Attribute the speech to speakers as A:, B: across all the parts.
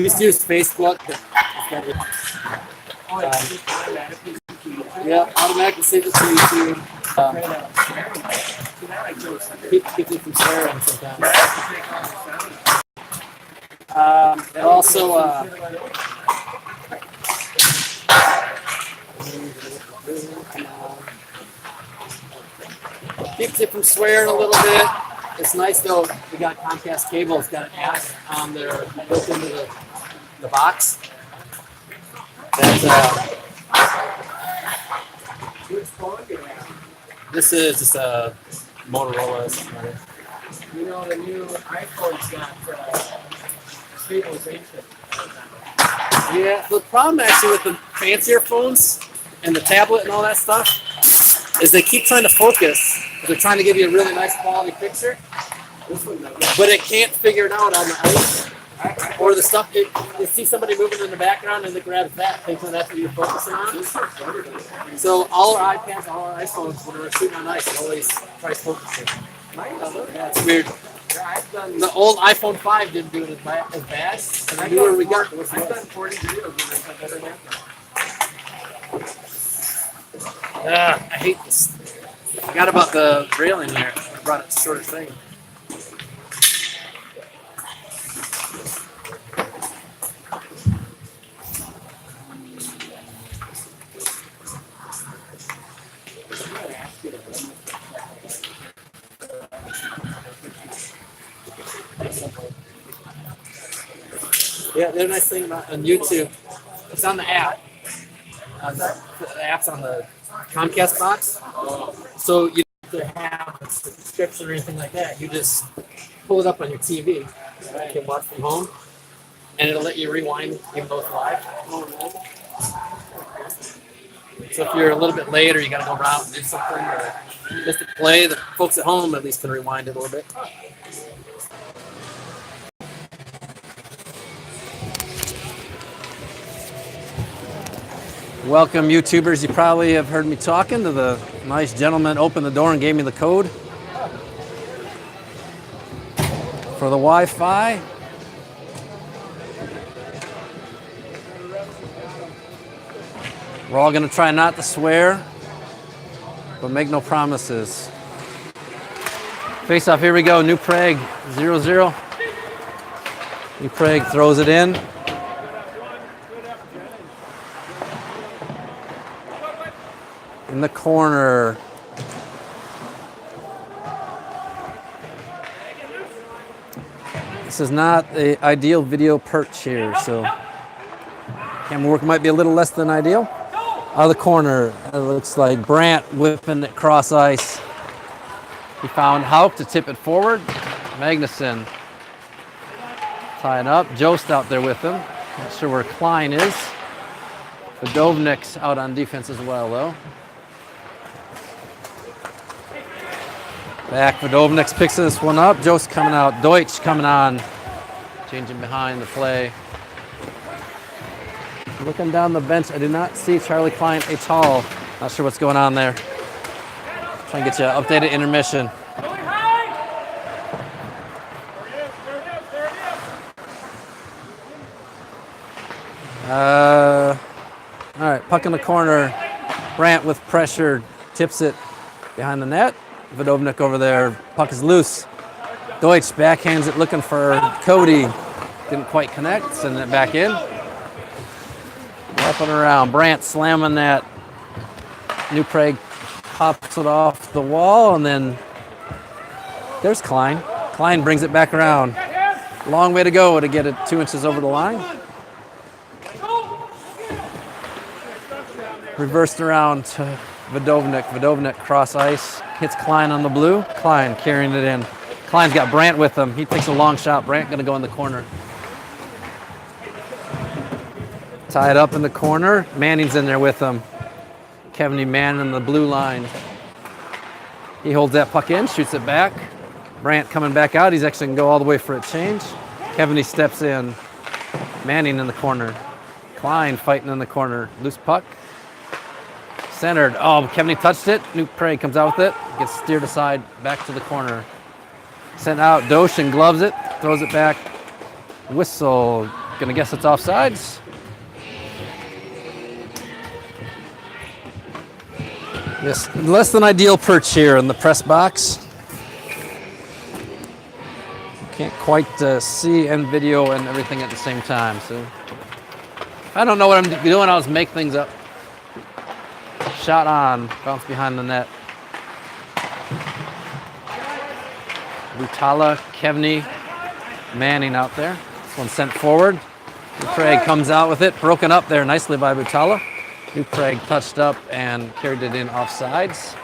A: used to use Facebook. Yeah, automatically save it to YouTube. Keep it from swearing sometimes. It also keeps it from swearing a little bit. It's nice though. We got Comcast cable. It's got an app on there built into the box. This is just a Motorola or something like that.
B: You know, the new iPhone's got stabilization.
A: Yeah, the problem actually with the fancier phones and the tablet and all that stuff is they keep trying to focus. They're trying to give you a really nice quality picture, but it can't figure it out on the ice or the stuff. You see somebody moving in the background and it grabs that, thinking that's what you're focusing on. So all our iPads, all our iPhones, when we're shooting on ice, it always tries focusing. Yeah, it's weird. The old iPhone 5 didn't do it as bad. And the newer we got was
B: I've done 40 videos when I said better than
A: I hate this. I forgot about the railing here. I brought it shorter thing. Yeah, the other nice thing about on YouTube, it's on the app. The app's on the Comcast box. So you don't have to have a subscription or anything like that. You just pull it up on your TV. You can watch from home. And it'll let you rewind even though it's live. So if you're a little bit late or you got to go around and do something or just to play, the folks at home at least can rewind it a little bit. Welcome, YouTubers. You probably have heard me talking to the nice gentleman opened the door and gave me the code for the Wi-Fi. We're all going to try not to swear, but make no promises. Face off, here we go. New Prague, 0-0. New Prague throws it in. In the corner. This is not the ideal video perch here, so camera work might be a little less than ideal. Out of the corner, it looks like Brandt whipping it cross ice. He found Hauk to tip it forward. Magnuson tying up. Jost out there with him. Not sure where Klein is. Fedovnik's out on defense as well, though. Back, Fedovnik picks this one up. Jost coming out. Deutsch coming on. Changing behind the play. Looking down the bench, I do not see Charlie Klein at all. Not sure what's going on there. Try and get you an updated intermission. All right, puck in the corner. Brandt with pressure, tips it behind the net. Fedovnik over there, puck is loose. Deutsch backhands it looking for Cody. Didn't quite connect, sending it back in. Up and around, Brandt slamming that. New Prague pops it off the wall, and then there's Klein. Klein brings it back around. Long way to go to get it 2 inches over the line. Reversed around to Fedovnik. Fedovnik cross ice. Hits Klein on the blue. Klein carrying it in. Klein's got Brandt with him. He takes a long shot. Brandt going to go in the corner. Tied up in the corner. Manning's in there with him. Kevin Manning in the blue line. He holds that puck in, shoots it back. Brandt coming back out. He's actually going to go all the way for a change. Kevin steps in. Manning in the corner. Klein fighting in the corner. Loose puck. Centered. Oh, Kevin touched it. New Prague comes out with it. Gets steered aside back to the corner. Sent out. Doshin gloves it. Throws it back. Whistle.
C: Gonna guess it's offsides. Yes, less than ideal perch here in the press box. Can't quite see and video and everything at the same time. So if I don't know what I'm doing, I'll just make things up. Shot on, bounce behind the net. Butala, Kevney, Manning out there. This one sent forward. Prague comes out with it, broken up there nicely by Butala. Prague touched up and carried it in offsides.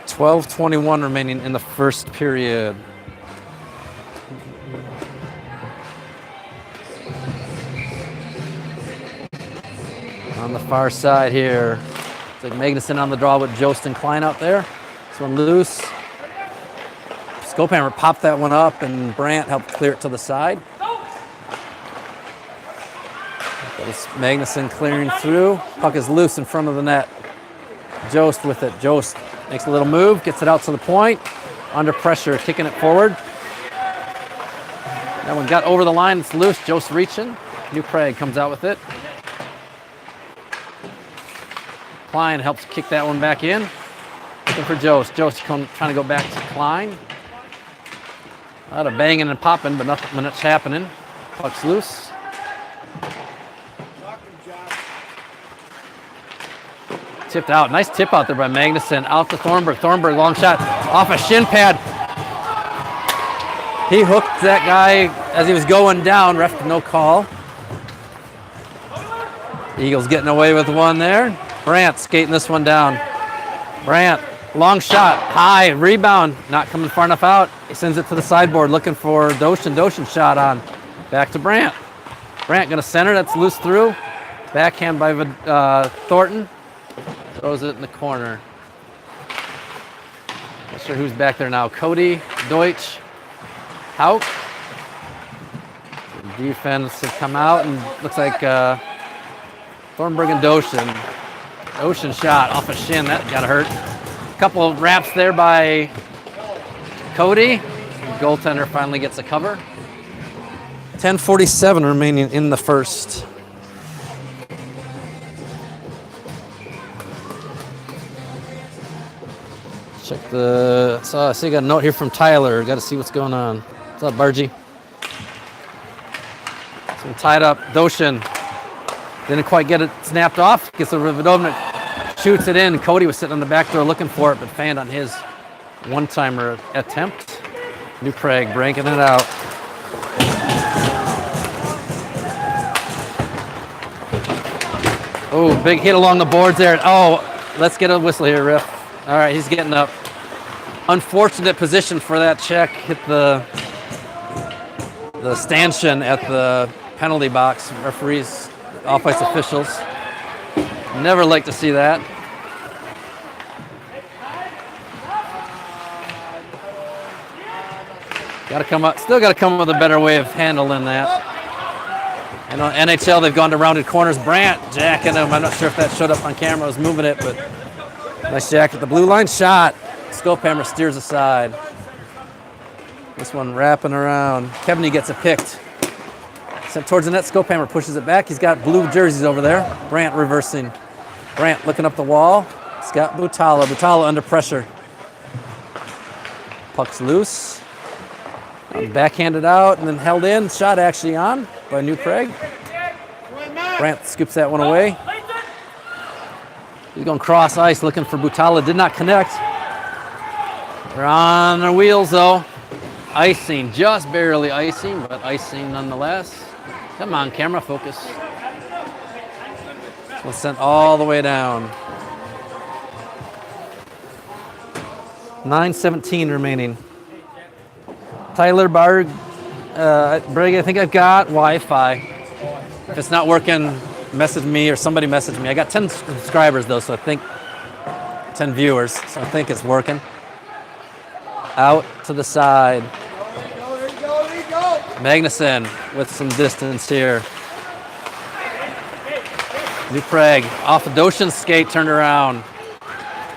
C: 12:21 remaining in the first period. On the far side here, it's like Magnuson on the draw with Jost and Klein out there. This one loose. Skopehammer popped that one up, and Brandt helped clear it to the side. It's Magnuson clearing through. Puck is loose in front of the net. Jost with it. Jost makes a little move, gets it out to the point. Under pressure, kicking it forward. That one got over the line. It's loose. Jost reaching. Prague comes out with it. Klein helps kick that one back in. Looking for Jost. Jost trying to go back to Klein. A lot of banging and popping, but nothing much happening. Puck's loose. Tipped out. Nice tip out there by Magnuson. Out to Thornburg. Thornburg, long shot off a shin pad. He hooked that guy as he was going down. Ref, no call. Eagles getting away with one there. Brandt skating this one down. Brandt, long shot, high, rebound, not coming far enough out. He sends it to the sideboard looking for Doshin. Doshin shot on. Back to Brandt. Brandt going to center. That's loose through. Backhand by Thornton. Throws it in the corner. Not sure who's back there now. Cody, Deutsch, Hauk. Defense has come out and looks like Thornburg and Doshin. Doshin shot off a shin. That got hurt. A couple of wraps there by Cody. The goaltender finally gets a cover. 10:47 remaining in the first. Check the. So I see I got a note here from Tyler. Got to see what's going on. What's up, Bargy? So tied up. Doshin didn't quite get it snapped off. Gets the Ravidovnik, shoots it in. Cody was sitting on the back door looking for it, but fanned on his one-timer attempt. Prague breaking it out. Oh, big hit along the boards there. Oh, let's get a whistle here, Riff. All right, he's getting up. Unfortunate position for that check. Hit the stanchion at the penalty box. Referees, off-ice officials. Never like to see that. Still got to come up with a better way of handling that. I know NHL, they've gone to rounded corners. Brandt jacking him. I'm not sure if that showed up on camera. I was moving it, but nice jack at the blue line. Shot. Skopehammer steers aside. This one wrapping around. Kevney gets it picked. Sent towards the net. Skopehammer pushes it back. He's got blue jerseys over there. Brandt reversing. Brandt looking up the wall. He's got Butala. Butala under pressure. Puck's loose. Backhanded out and then held in. Shot actually on by Prague. Brandt scoops that one away. He's going cross ice looking for Butala. Did not connect. They're on their wheels though. Icing, just barely icing, but icing nonetheless. Come on, camera, focus. This one's sent all the way down. 9:17 remaining. Tyler Bragg, I think I've got Wi-Fi. If it's not working, message me or somebody message me. I got 10 subscribers though, so I think 10 viewers, so I think it's working. Out to the side. Magnuson with some distance here. Prague off the Doshin's skate, turned around.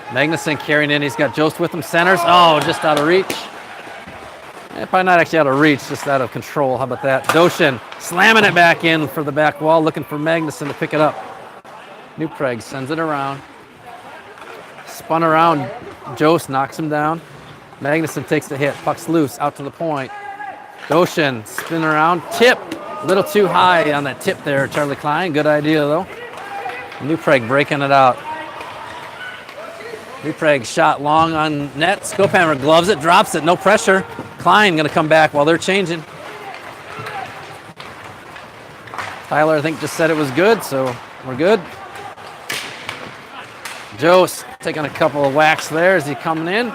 C: Magnuson carrying in. He's got Jost with him. Centers. Oh, just out of reach. Probably not actually out of reach, just out of control. How about that? Doshin slamming it back in for the back wall, looking for Magnuson to pick it up. New Prague sends it around. Spun around. Jost knocks him down. Magnuson takes the hit. Puck's loose, out to the point. Doshin spin around. Tip. A little too high on that tip there, Charlie Klein. Good idea, though. New Prague breaking it out. New Prague shot long on net. Skopehammer gloves it, drops it, no pressure. Klein going to come back while they're changing. Tyler, I think, just said it was good, so we're good. Jost taking a couple of whacks there as he coming in.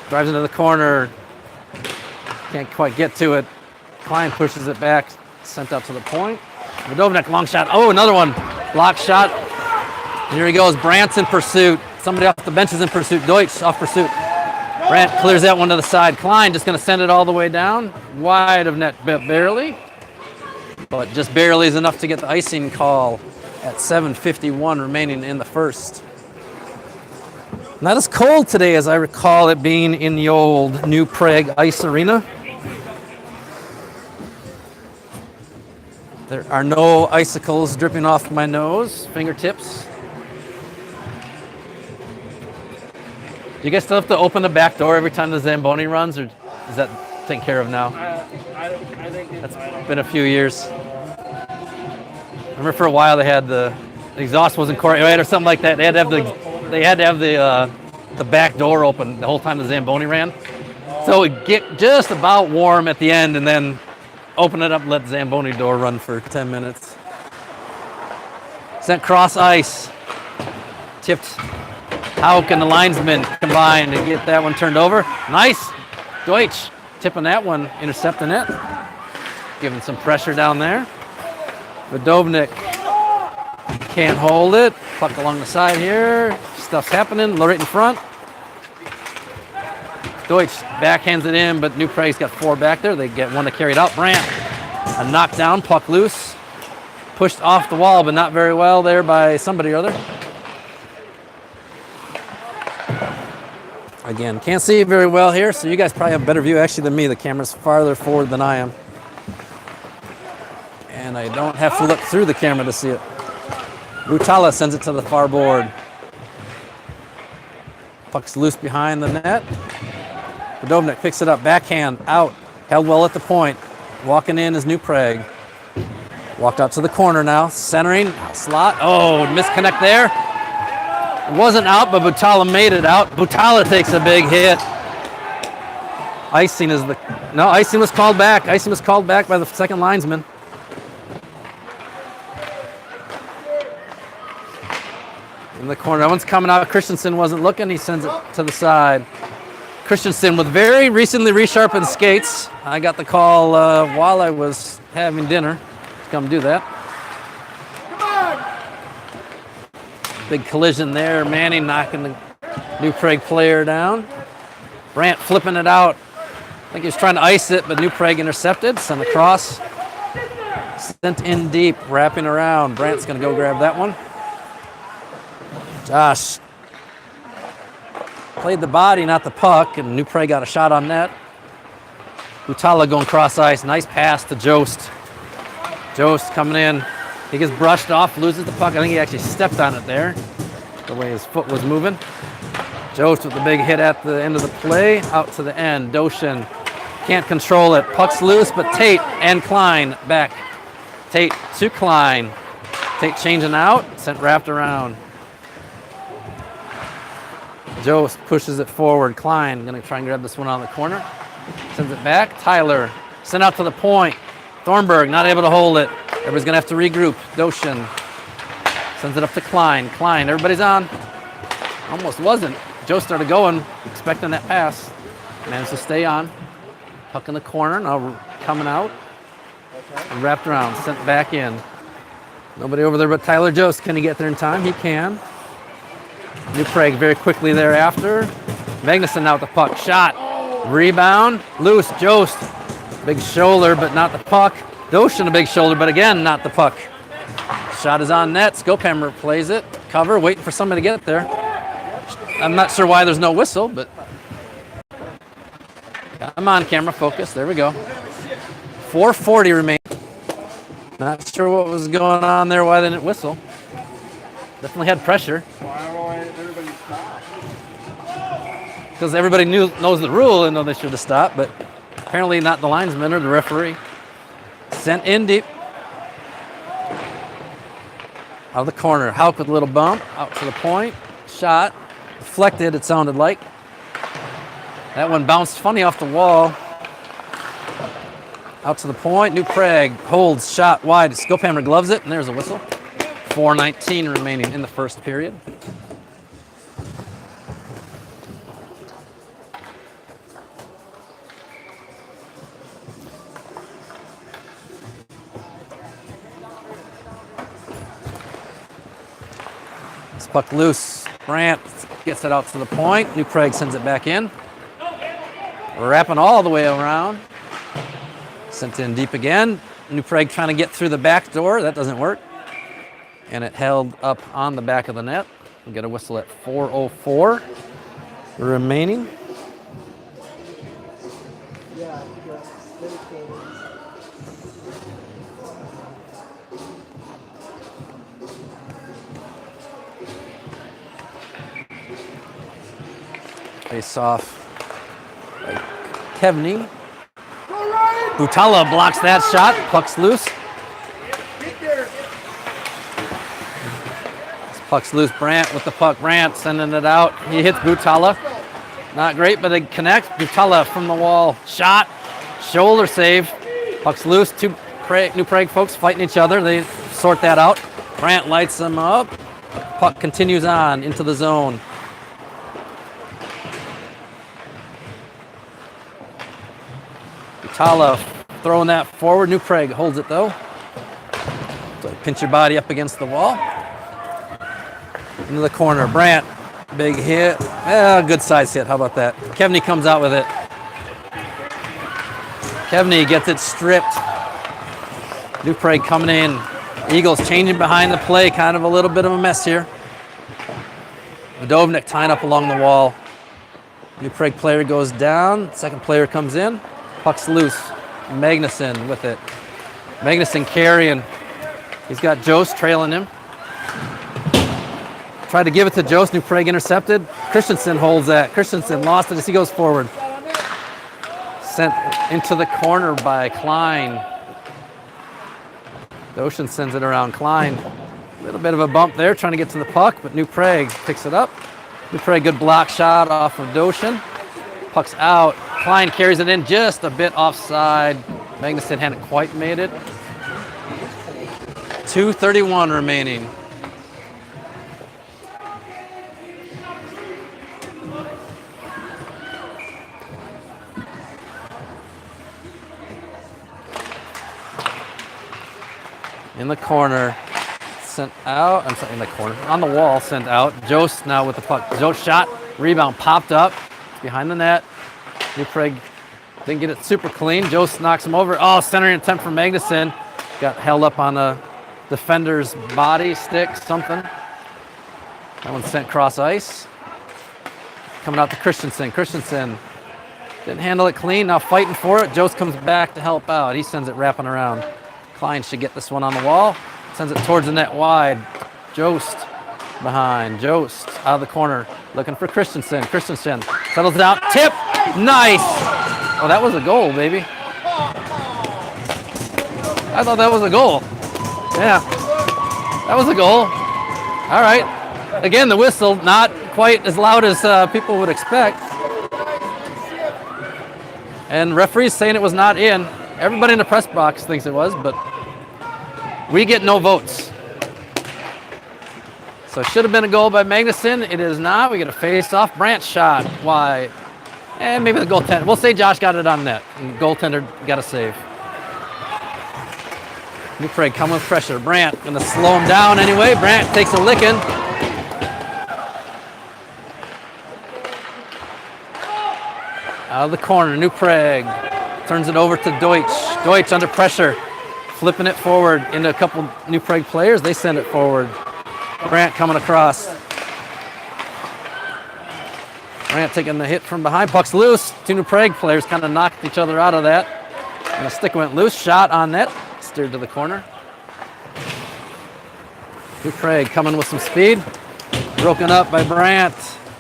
C: Drives into the corner. Can't quite get to it. Klein pushes it back, sent out to the point. Vodovnik, long shot. Oh, another one. Block shot. Here he goes. Brandt's in pursuit. Somebody off the bench is in pursuit. Deutsch off pursuit. Brandt clears that one to the side. Klein just going to send it all the way down. Wide of net, barely. But just barely is enough to get the icing call at 7:51 remaining in the first. Not as cold today as I recall it being in the old New Prague Ice Arena. There are no icicles dripping off my nose, fingertips. Do you guys still have to open the back door every time the Zamboni runs, or is that taken care of now?
B: I think
C: That's been a few years. I remember for a while they had the exhaust wasn't right or something like that. They had to have the back door open the whole time the Zamboni ran, so it would get just about warm at the end, and then open it up and let the Zamboni door run for 10 minutes. Sent cross ice. Tipped. Hauk and the linesman combined to get that one turned over. Nice. Deutsch tipping that one, intercepting it. Giving some pressure down there. Vodovnik can't hold it. Puck along the side here. Stuff's happening. Right in front. Deutsch backhands it in, but New Prague's got 4 back there. They get one to carry it out. Brandt, a knockdown, puck loose. Pushed off the wall, but not very well there by somebody or other. Again, can't see very well here, so you guys probably have a better view actually than me. The camera's farther forward than I am. And I don't have to look through the camera to see it. Rutala sends it to the far board. Puck's loose behind the net. Vodovnik picks it up, backhand, out. Held well at the point. Walking in is New Prague. Walked out to the corner now, centering, slot. Oh, misconnect there. It wasn't out, but Butala made it out. Butala takes a big hit. Icing was called back. Icing was called back by the second linesman. In the corner, that one's coming out. Christensen wasn't looking. He sends it to the side. Christensen with very recently resharpened skates. I got the call while I was having dinner to come do that. Big collision there. Manning knocking the New Prague player down. Brandt flipping it out. I think he was trying to ice it, but New Prague intercepted. Sent across. Sent in deep, wrapping around. Brandt's going to go grab that one. Josh played the body, not the puck, and New Prague got a shot on net. Butala going cross ice. Nice pass to Jost. Jost coming in. He gets brushed off, loses the puck. I think he actually stepped on it there, the way his foot was moving. Jost with the big hit at the end of the play, out to the end. Doshin can't control it. Puck's loose, but Tate and Klein back. Tate to Klein. Tate changing out, sent wrapped around. Jost pushes it forward. Klein gonna try and grab this one out of the corner. Sends it back. Tyler sent out to the point. Thornburg not able to hold it. Everybody's gonna have to regroup. Doshin sends it up to Klein. Klein, everybody's on. Almost wasn't. Joe started going, expecting that pass. Managed to stay on. Puck in the corner, now coming out. And wrapped around, sent back in. Nobody over there but Tyler Jost. Can he get there in time? He can. New Prague very quickly thereafter. Magnuson now with the puck. Shot. Rebound. Loose. Jost. Big shoulder, but not the puck. Doshin a big shoulder, but again, not the puck. Shot is on net. Skopehammer plays it. Cover, waiting for somebody to get it there. I'm not sure why there's no whistle, but... Yeah. I'm on camera, focus. There we go. 4:40 remain. Not sure what was going on there. Why they didn't whistle? Definitely had pressure.
B: Why won't everybody stop?
C: Because everybody knows the rule and know they should have stopped, but apparently not the linesman or the referee. Sent in deep. Out of the corner. Hauk with a little bump. Out to the point. Shot. Deflected, it sounded like. That one bounced funny off the wall. Out to the point. New Prague holds. Shot wide. Skophammer gloves it, and there's a whistle. 4:19 remaining in the first period. Puck loose. Brandt gets it out to the point. New Prague sends it back in. Wrapping all the way around. Sent in deep again. New Prague trying to get through the back door. That doesn't work. And it held up on the back of the net. We'll get a whistle at 4:04 remaining. Face off by Kevney. Butala blocks that shot. Puck's loose. Puck's loose. Brandt with the puck. Brandt sending it out. He hits Butala. Not great, but they connect. Butala from the wall. Shot. Shoulder save. Puck's loose. Two New Prague folks fighting each other. They sort that out. Brandt lights them up. Puck continues on into the zone. Butala throwing that forward. New Prague holds it though. So pinch your body up against the wall. Into the corner. Brandt, big hit. Good size hit. How about that? Kevney comes out with it. Kevney gets it stripped. New Prague coming in. Eagles changing behind the play. Kind of a little bit of a mess here. Vodovnik tying up along the wall. New Prague player goes down. Second player comes in. Puck's loose. Magnuson with it. Magnuson carrying. He's got Jost trailing him. Tried to give it to Jost. New Prague intercepted. Christensen holds that. Christensen lost it as he goes forward. Sent into the corner by Klein. Doshin sends it around. Klein. A little bit of a bump there trying to get to the puck, but New Prague picks it up. New Prague, good block shot off of Doshin. Puck's out. Klein carries it in just a bit offside. Magnuson hadn't quite made it. 2:31 remaining. In the corner, sent out. I'm sorry, in the corner. On the wall, sent out. Jost now with the puck. Jost shot, rebound, popped up. Behind the net. New Prague didn't get it super clean. Jost knocks him over. Oh, centering attempt from Magnuson. Got held up on a defender's body, stick, something. That one sent cross ice. Coming out to Christensen. Christensen didn't handle it clean. Now fighting for it. Jost comes back to help out. He sends it wrapping around. Klein should get this one on the wall. Sends it towards the net wide. Jost behind. Jost out of the corner. Looking for Christensen. Christensen settles it out. Tip. Nice. Oh, that was a goal, baby. I thought that was a goal. Yeah. That was a goal. All right. Again, the whistle not quite as loud as people would expect. And referees saying it was not in. Everybody in the press box thinks it was, but we get no votes. So it should have been a goal by Magnuson. It is not. We get a face-off. Brandt shot wide. And maybe the goaltender. We'll say Josh got it on net. And goaltender got a save. New Prague coming with pressure. Brandt going to slow him down anyway. Brandt takes a licking. Out of the corner. New Prague turns it over to Deutsch. Deutsch under pressure. Flipping it forward into a couple New Prague players. They send it forward. Brandt coming across. Brandt taking the hit from behind. Puck's loose. Two New Prague players kind of knocked each other out of that. And the stick went loose. Shot on net. Steered to the corner. New Prague coming with some speed. Broken up by Brandt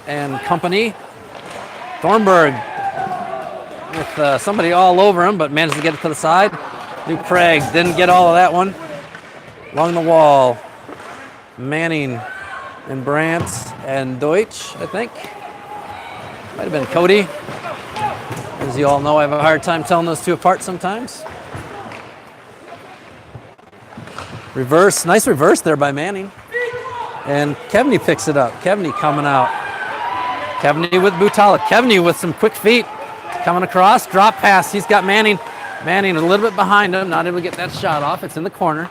C: and company. Thornburg with somebody all over him, but managed to get it to the side. New Prague didn't get all of that one. Along the wall, Manning and Brandt and Deutsch, I think. Might have been Cody. As you all know, I have a hard time telling those two apart sometimes. Reverse, nice reverse there by Manning. And Kevney picks it up. Kevney coming out. Kevney with Butala. Kevney with some quick feet. Coming across, drop pass. He's got Manning. Manning a little bit behind him, not able to get that shot off. It's in the corner.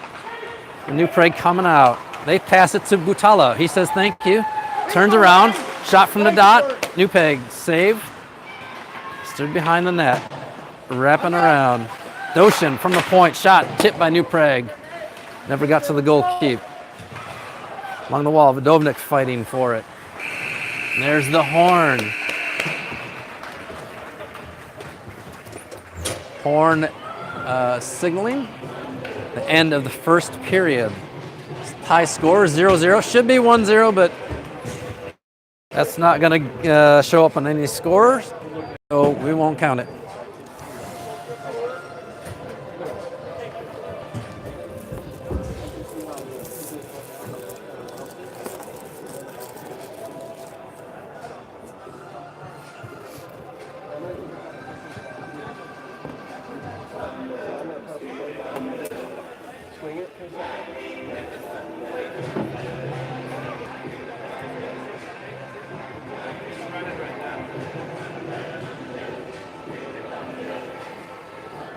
C: And New Prague coming out. They pass it to Butala. He says thank you. Turns around, shot from the dot. New Prague save. Stood behind the net. Wrapping around. Doshin from the point. Shot tipped by New Prague. Never got to the goal keep. Along the wall, Vodovnik fighting for it. And there's the horn. Horn signaling the end of the first period. High score 0-0. Should be 1-0, but that's not going to show up on any score, so we won't count it.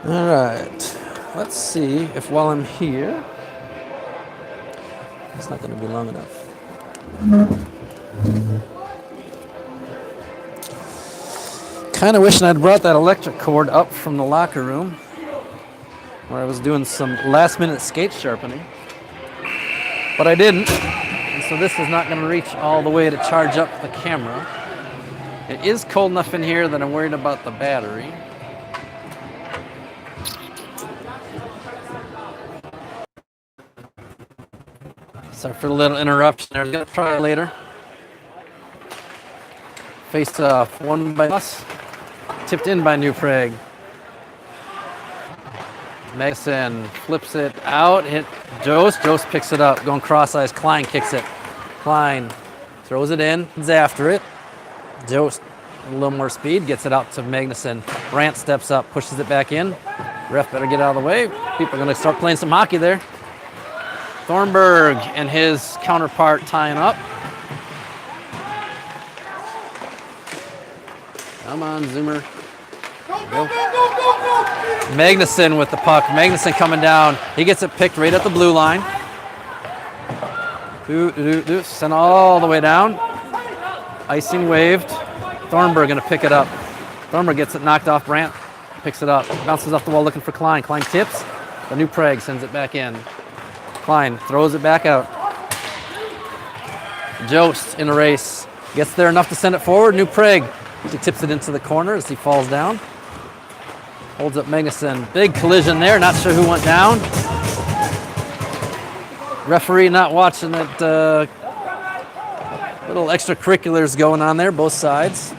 C: All right, let's see if while I'm here, it's not going to be long enough. Kind of wishing I'd brought that electric cord up from the locker room where I was doing some last minute skate sharpening, but I didn't, and so this is not going to reach all the way to charge up the camera. It is cold enough in here that I'm worried about the battery. Sorry for the little interruption there. Gonna try it later. Face off, one by us. Tipped in by New Prague. Mason flips it out. Hit Jost. Jost picks it up. Going cross eyes. Klein kicks it. Klein throws it in. He's after it. Jost a little more speed. Gets it out to Magnuson. Brandt steps up. Pushes it back in. Ref better get out of the way. People are going to start playing some hockey there. Thornburg and his counterpart tying up. Come on, Zoomer. Go. Magnuson with the puck. Magnuson coming down. He gets it picked right at the blue line. Sent all the way down. Icing waved. Thornburg going to pick it up. Thornburg gets it knocked off. Brandt picks it up. Bounces off the wall looking for Klein. Klein tips. The New Prague sends it back in. Klein throws it back out. Jost in a race. Gets there enough to send it forward. New Prague. He tips it into the corner as he falls down. Holds up Magnuson. Big collision there. Not sure who went down. Referee not watching it. Little extracurriculars going on there, both sides.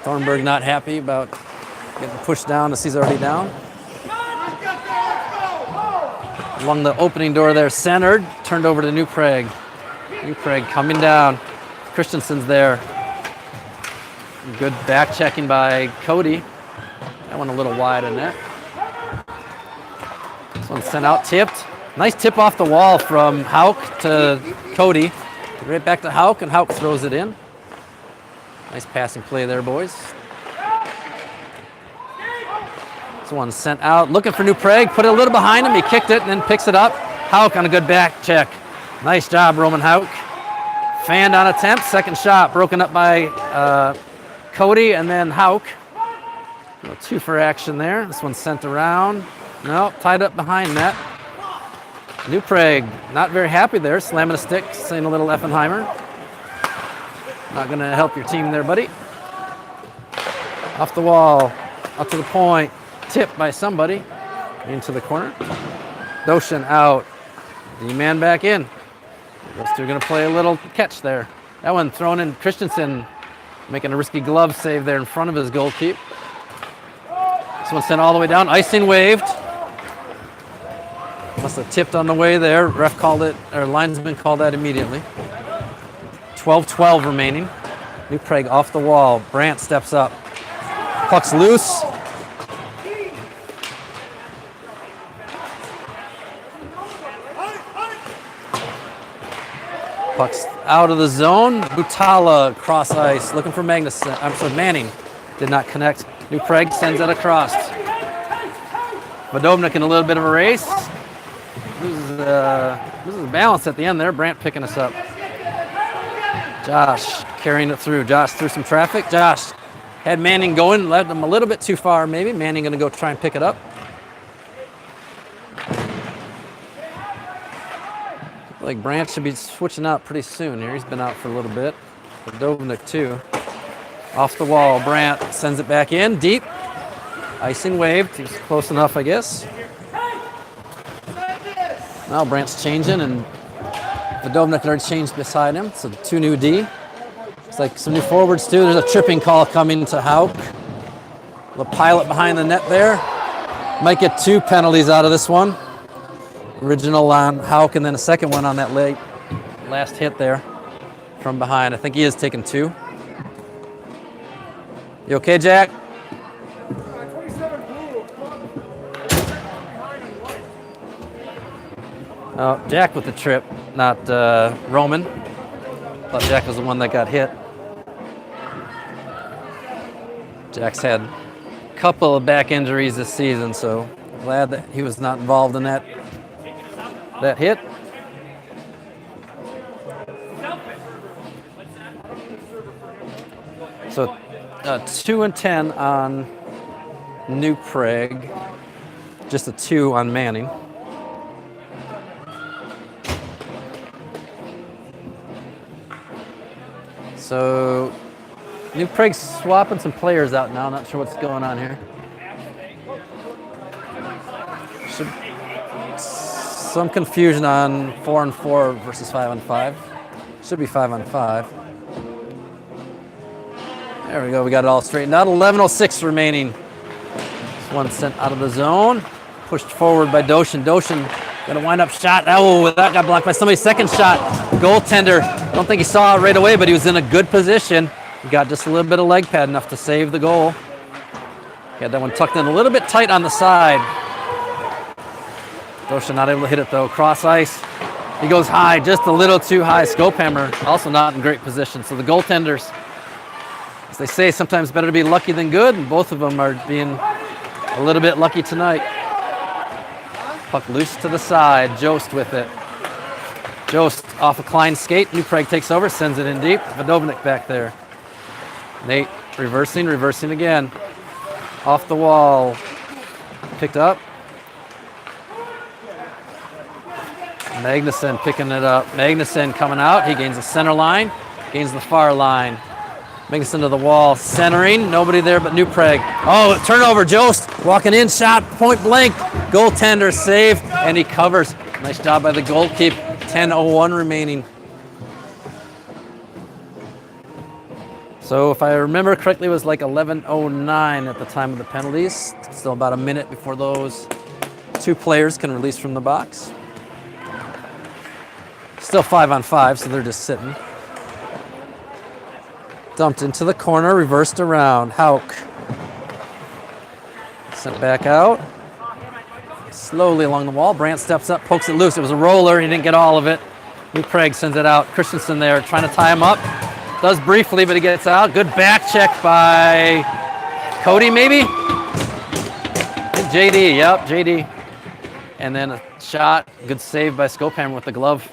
C: Thornburg not happy about getting pushed down as he's already down. Along the opening door there, centered, turned over to New Prague. New Prague coming down. Christensen's there. Good back checking by Cody. That one a little wide in net. This one sent out, tipped. Nice tip off the wall from Hauk to Cody. Right back to Hauk, and Hauk throws it in. Nice passing play there, boys. This one sent out, looking for New Prague, put it a little behind him, he kicked it and then picks it up. Hauk on a good back check. Nice job, Roman Hauk. Fanned on attempt, second shot, broken up by Cody and then Hauk. Two for action there. This one sent around. No, tied up behind net. New Prague, not very happy there, slamming a stick, saying a little Effenheimer. Not going to help your team there, buddy. Off the wall, up to the point, tipped by somebody, into the corner. Doshin out, D-man back in. Those two are going to play a little catch there. That one thrown in, Christensen making a risky glove save there in front of his goalkeeper. This one sent all the way down, icing waved. Must have tipped on the way there. Ref called it, or linesman called that immediately. 12-12 remaining. New Prague off the wall. Brandt steps up. Puck's loose. Puck's out of the zone. Butala cross ice, looking for Magnuson. I'm sorry, Manning did not connect. New Prague sends it across. Vodovnik in a little bit of a race. Loses balance at the end there. Brandt picking us up. Josh carrying it through. Josh through some traffic. Josh had Manning going, led him a little bit too far maybe. Manning going to go try and pick it up. Like Brandt should be switching out pretty soon here. He's been out for a little bit. Vodovnik too. Off the wall, Brandt sends it back in, deep. Icing waved, he's close enough, I guess. Now Brandt's changing, and Vodovnik already changed beside him, so 2 new D. Looks like some new forwards too. There's a tripping call coming to Hauk. The pilot behind the net there. Might get 2 penalties out of this one. Original on Hauk, and then a second one on that last hit there from behind. I think he has taken 2. You okay, Jack? Oh, Jack with the trip, not Roman. Thought Jack was the one that got hit. Jack's had a couple of back injuries this season, so glad that he was not involved in that hit. So 2 and 10 on New Prague, just a 2 on Manning. So New Prague's swapping some players out now. Not sure what's going on here. Some confusion on 4-on-4 versus 5-on-5. Should be 5-on-5. There we go. We got it all straightened out. 11:06 remaining. This one sent out of the zone. Pushed forward by Doshin. Doshin gonna wind up shot. Oh, that got blocked by somebody's second shot. Goaltender. Don't think he saw it right away, but he was in a good position. He got just a little bit of leg pad enough to save the goal. Got that one tucked in a little bit tight on the side. Doshin not able to hit it though. Cross ice. He goes high, just a little too high. Skopehammer also not in great position. So the goaltenders, as they say, sometimes better to be lucky than good, and both of them are being a little bit lucky tonight. Puck loose to the side. Jost with it. Jost off a Klein skate. New Prague takes over, sends it in deep. Vodovnik back there. Nate reversing again. Off the wall. Picked up. Magnuson picking it up. Magnuson coming out. He gains the center line, gains the far line. Magnuson to the wall, centering. Nobody there but New Prague. Oh, turnover. Jost walking in, shot, point blank. Goaltender saved, and he covers. Nice job by the goalkeeper. 10:01 remaining. So if I remember correctly, it was like 11:09 at the time of the penalties. Still about a minute before those 2 players can release from the box. Still 5-on-5, so they're just sitting. Dumped into the corner, reversed around. Hauk. Sent back out. Slowly along the wall. Brandt steps up, pokes it loose. It was a roller. He didn't get all of it. New Prague sends it out. Christensen there trying to tie him up. Does briefly, but he gets out. Good back check by Cody, maybe? JD, yep, JD. And then a shot. Good save by Skopehammer with the glove.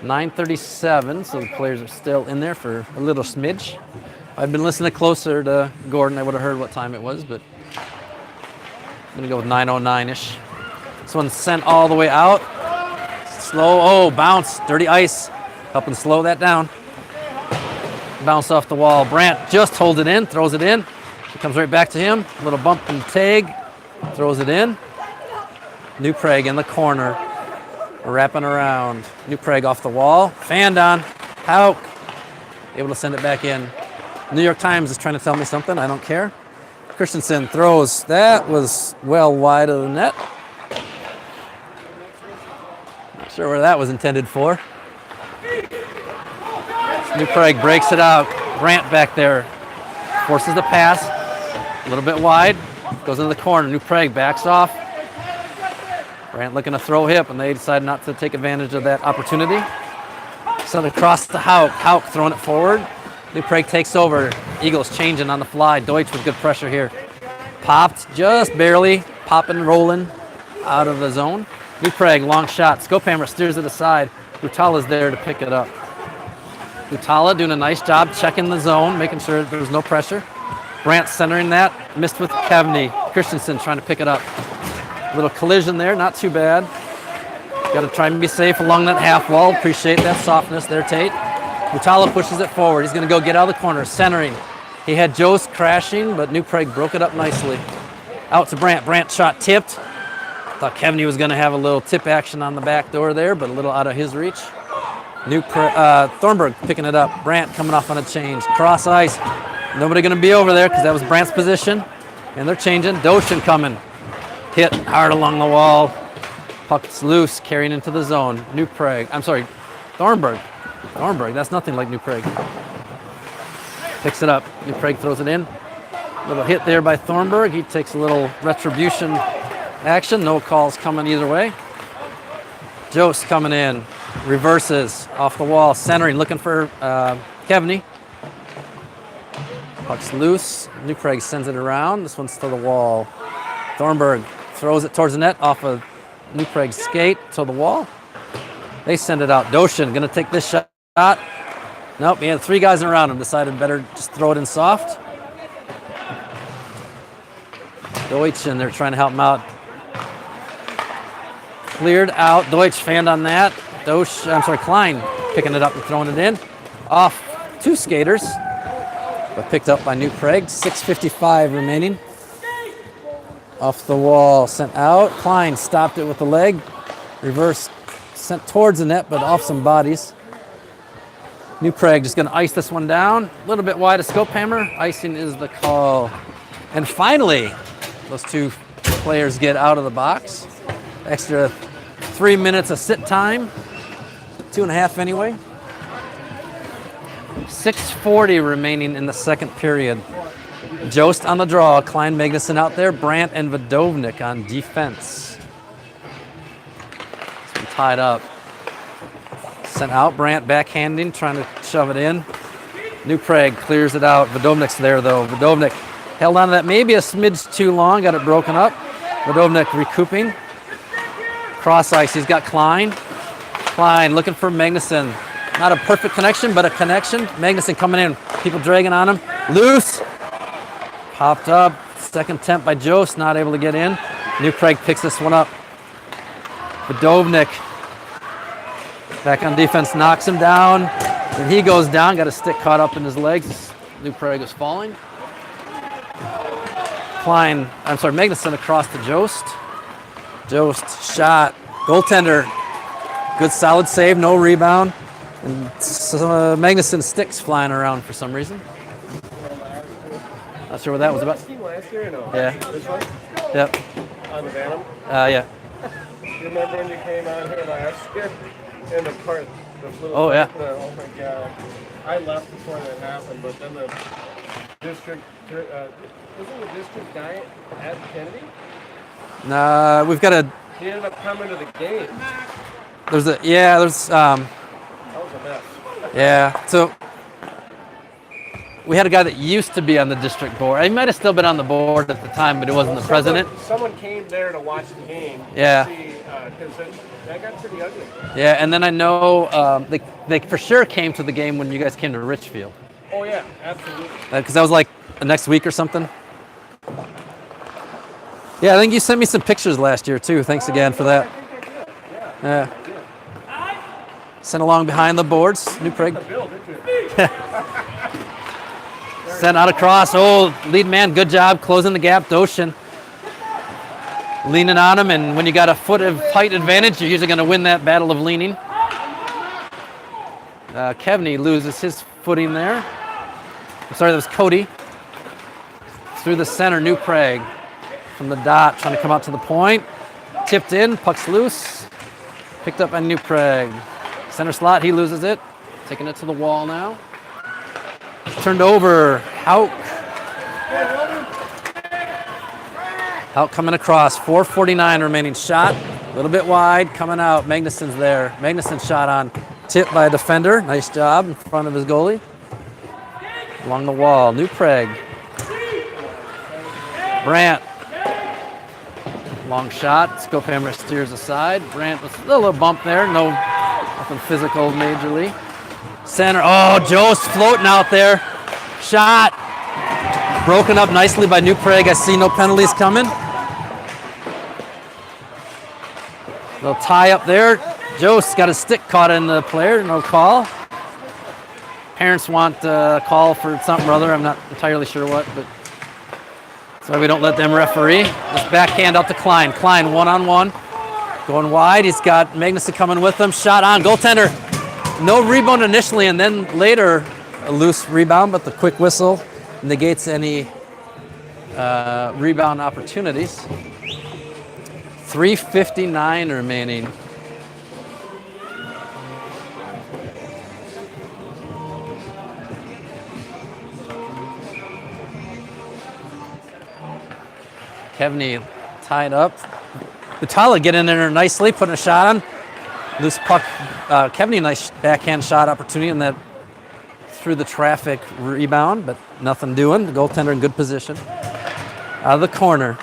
C: 9:37, so the players are still in there for a little smidge. If I'd been listening closer to Gordon, I would have heard what time it was, but I'm going to go with 9:09-ish. This one's sent all the way out. slow. Oh, bounce. Dirty ice. Helping slow that down. Bounce off the wall. Brandt just holds it in, throws it in. It comes right back to him. A little bump and tag. Throws it in. New Prague in the corner. Wrapping around. New Prague off the wall. Fanned on. Hauk. Able to send it back in. New York Times is trying to tell me something. I don't care. Christensen throws. That was well wide of the net. Not sure where that was intended for. New Prague breaks it out. Brandt back there. Forces the pass. A little bit wide. Goes into the corner. New Prague backs off. Brandt looking to throw hip, and they decide not to take advantage of that opportunity. Sent across to Hauk. Hauk throwing it forward. New Prague takes over. Eagles changing on the fly. Deutsch with good pressure here. Popped just barely. Popping and rolling out of the zone. New Prague, long shot. Skophammer steers it aside. Utala's there to pick it up. Utala doing a nice job checking the zone, making sure there's no pressure. Brandt centering that. Missed with Kevney. Christensen trying to pick it up. Little collision there, not too bad. Got to try and be safe along that half wall. Appreciate that softness there, Tate. Utala pushes it forward. He's going to go get out of the corner, centering. He had Jost crashing, but New Prague broke it up nicely. Out to Brandt. Brandt shot tipped. Thought Kevney was going to have a little tip action on the back door there, but a little out of his reach. Thornburg picking it up. Brandt coming off on a change. Cross ice. Nobody going to be over there because that was Brandt's position. And they're changing. Doshin coming. Hit hard along the wall. Puck's loose, carrying into the zone. Thornburg. Thornburg, that's nothing like New Prague. Picks it up. New Prague throws it in. Little hit there by Thornburg. He takes a little retribution action. No calls coming either way. Jost coming in. Reverses off the wall. Centering, looking for Kevney. Puck's loose. New Prague sends it around. This one's to the wall. Thornburg throws it towards the net off of New Prague's skate to the wall. They send it out. Doshin going to take this shot. Nope, he had three guys around him. Decided better just throw it in soft. Deutsch in there trying to help him out. Cleared out. Deutsch fanned on that. Klein picking it up and throwing it in. Off two skaters, but picked up by New Prague. 6:55 remaining. Off the wall, sent out. Klein stopped it with the leg. Reverse, sent towards the net, but off some bodies. New Prague just going to ice this one down. A little bit wide of Skophammer. Icing is the call. And finally, those two players get out of the box. Extra 3 minutes of sit time. 2.5 anyway. 6:40 remaining in the second period. Jost on the draw. Klein Magnuson out there. Brandt and Vodovnik on defense. It's been tied up. Sent out. Brandt backhanding, trying to shove it in. New Prague clears it out. Vodovnik's there though. Vodovnik held on to that maybe a smidge too long. Got it broken up. Vodovnik recouping. Cross ice. He's got Klein. Klein looking for Magnuson. Not a perfect connection, but a connection. Magnuson coming in. People dragging on him. Loose. Popped up. Second attempt by Jost. Not able to get in. New Prague picks this one up. Vodovnik back on defense. Knocks him down. And he goes down. Got a stick caught up in his legs. New Prague is falling. Magnuson across to Jost. Jost shot. Goaltender. Good solid save. No rebound. And Magnuson's sticks flying around for some reason. Not sure what that was about.
B: Last year, no?
C: Yeah.
B: This one?
C: Yep.
B: On the Phantom?
C: Yeah.
B: You remember when you came out here last year? In the part, the little
C: Oh, yeah.
B: oh my God. I left before that happened, but then the district, wasn't the district guy at Kennedy?
C: Nah, we've got a.
B: He ended up coming to the game.
C: There's.
B: That was a mess.
C: Yeah. So we had a guy that used to be on the district board. He might have still been on the board at the time, but he wasn't the president.
B: Someone came there to watch the game.
C: Yeah.
B: Because that got pretty ugly.
C: Yeah, and then I know they for sure came to the game when you guys came to Richfield.
B: Oh yeah, absolutely.
C: Because that was like the next week or something. Yeah, I think you sent me some pictures last year too. Thanks again for that.
B: Yeah.
C: Sent along behind the boards. New Prague.
B: Bill, did you?
C: Sent out across. Oh, lead man, good job closing the gap. Doshin leaning on him, and when you got a foot of height advantage, you're usually going to win that battle of leaning. Kevney loses his footing there. I'm sorry, that was Cody. Through the center, New Prague from the dot, trying to come out to the point. Tipped in, puck's loose. Picked up by New Prague. Center slot, he loses it. Taking it to the wall now. Turned over, Hauk. Hauk coming across, 4:49 remaining. Shot, a little bit wide, coming out. Magnuson's there. Magnusson shot on, tipped by a defender. Nice job in front of his goalie. Along the wall, New Prague. Brandt. Long shot, Scopehammer steers aside. Brandt with a little bump there, nothing physical majorly. Center, oh, Jost floating out there. Shot, broken up nicely by New Prague. I see no penalties coming. Little tie up there. Jost got his stick caught in the player, no call. Parents want a call for something or other, I'm not entirely sure what, but so we don't let them referee. This backhand out to Klein. Klein one-on-one. Going wide. He's got Magnuson coming with him. Shot on. Goaltender. No rebound initially, and then later a loose rebound, but the quick whistle negates any rebound opportunities. 3:59 remaining. Kevney tied up. Butala get in there nicely, putting a shot on. Loose puck. Kevney, nice backhand shot opportunity, and that through the traffic rebound, but nothing doing. The goaltender in good position. Out of the corner.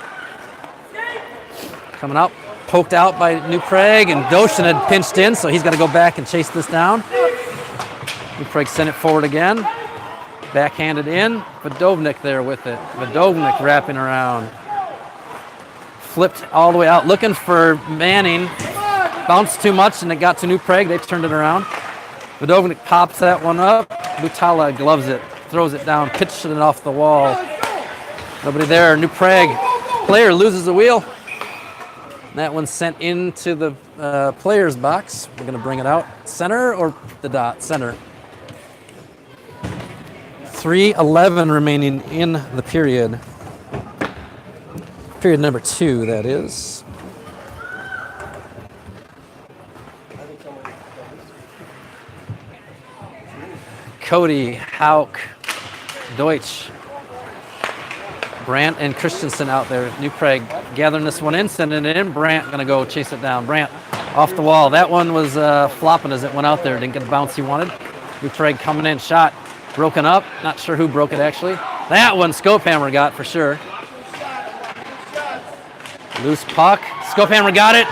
C: Coming out, poked out by New Prague, and Doshin had pinched in, so he's got to go back and chase this down. New Prague sent it forward again. Backhanded in. Vodovnik there with it. Vodovnik wrapping around. Flipped all the way out, looking for Manning. Bounced too much, and it got to New Prague. They turned it around. Vodovnik pops that one up. Butala gloves it, throws it down, pitching it off the wall. Nobody there. New Prague player loses the wheel. That one's sent into the player's box. We're going to bring it out. Center or the dot? Center. 3:11 remaining in the period. Period number 2, that is. Cody, Hauk, Deutsch, Brandt, and Christensen out there. New Prague gathering this one in, sending it in. Brandt going to go chase it down. Brandt off the wall. That one was flopping as it went out there. Didn't get the bounce he wanted. New Prague coming in, shot, broken up. Not sure who broke it actually. That one Scopehammer got for sure. Loose puck. Scopehammer got it.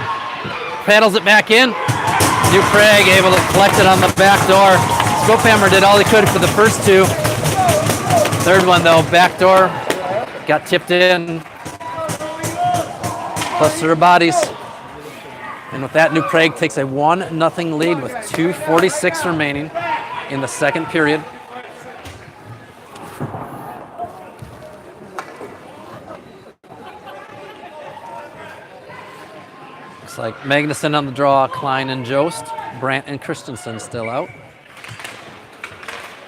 C: Paddles it back in. New Prague able to collect it on the back door. Scopehammer did all he could for the first two. Third one though, back door. Got tipped in. Plus their bodies. And with that, New Prague takes a 1-0 lead with 2:46 remaining in the second period. Looks like Magnuson on the draw, Klein and Jost. Brandt and Christensen still out.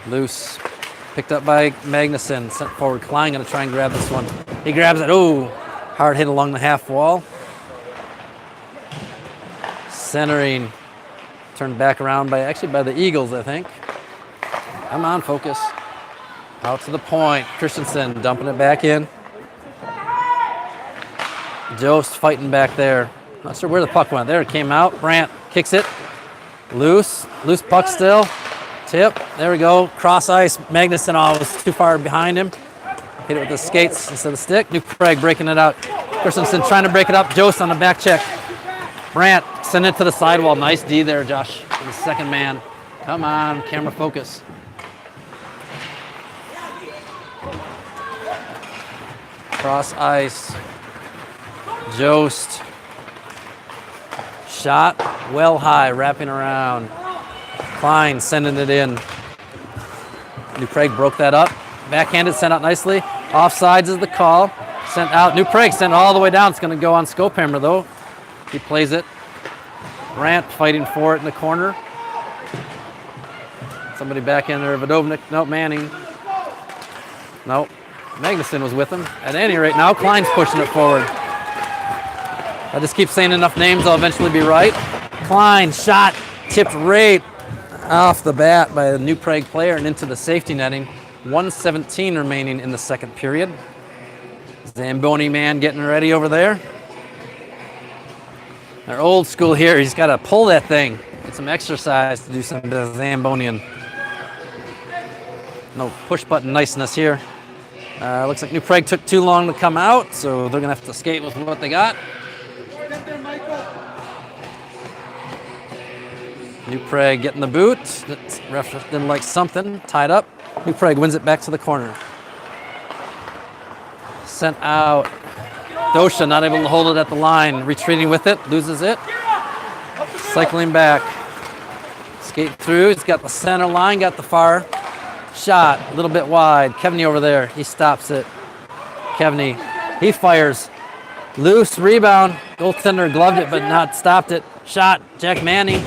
C: Loose. Picked up by Magnuson. Sent forward. Klein going to try and grab this one. He grabs it. Oh, hard hit along the half wall. Centering. Turned back around by the Eagles, I think. Come on, focus. Out to the point. Christensen dumping it back in. Jost fighting back there. Not sure where the puck went. There it came out. Brandt kicks it. Loose puck still. Tip. There we go. Cross ice. Magnuson was too far behind him. Hit it with the skates instead of the stick. New Prague breaking it out. Christensen trying to break it up. Jost on the back check. Brandt send it to the sidewall. Nice D there, Josh. For the second man. Come on, camera focus. Cross ice. Jost. Shot well high, wrapping around. Klein sending it in. New Prague broke that up. Backhanded, sent out nicely. Offsides is the call. Sent out. New Prague sent it all the way down. It's going to go on Scopehammer, though. He plays it. Brandt fighting for it in the corner. Somebody back in there. Vodovnik. Nope, Manning. Nope. Magnuson was with him. At any rate, now Klein's pushing it forward. I just keep saying enough names, I'll eventually be right. Klein shot tipped right off the bat by a New Prague player and into the safety netting. 1:17 remaining in the second period. Zamboni man getting ready over there. They're old school here. He's got to pull that thing. Get some exercise to do some Zambonian. No push button niceness here. Looks like New Prague took too long to come out, so they're going to have to skate with what they got. New Prague getting the boot. Ref didn't like something. Tied up. New Prague wins it back to the corner. Sent out. Dosha not able to hold it at the line. Retreating with it. Loses it. Cycling back. Skate through. He's got the center line. Got the far shot. A little bit wide. Kevney over there. He stops it. Kevney. He fires. Loose rebound. Goaltender gloved it but not stopped it. Shot. Jack Manning.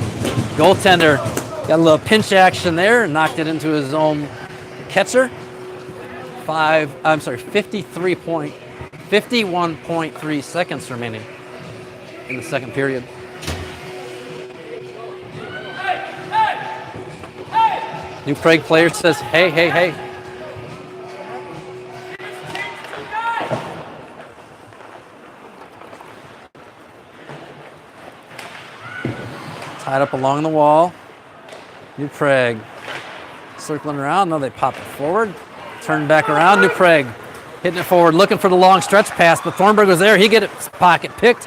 C: Goaltender got a little pinch action there. Knocked it into his own catcher. 51.3 seconds remaining in the second period. New Prague player says, hey, hey, hey. Tied up along the wall. New Prague circling around. No, they pop it forward. Turn back around. New Prague hitting it forward, looking for the long stretch pass, but Thornburg was there. He get his pocket picked.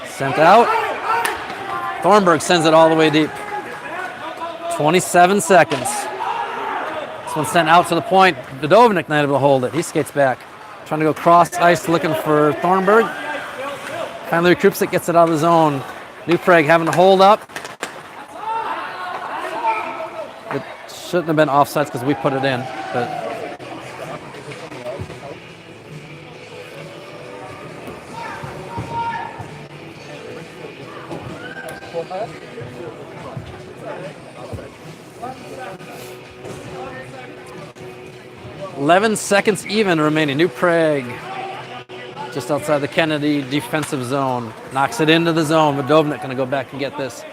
C: Sent out. Thornburg sends it all the way deep. 27 seconds. This one sent out to the point. Vodovnik not able to hold it. He skates back. Trying to go cross ice, looking for Thornburg. Finally recoups it, gets it out of the zone. New Prague having to hold up. It shouldn't have been offsides because we put it in, but 11 seconds even remaining. New Prague just outside the Kennedy defensive zone. Knocks it into the zone. Vodovnik going to go back and get this.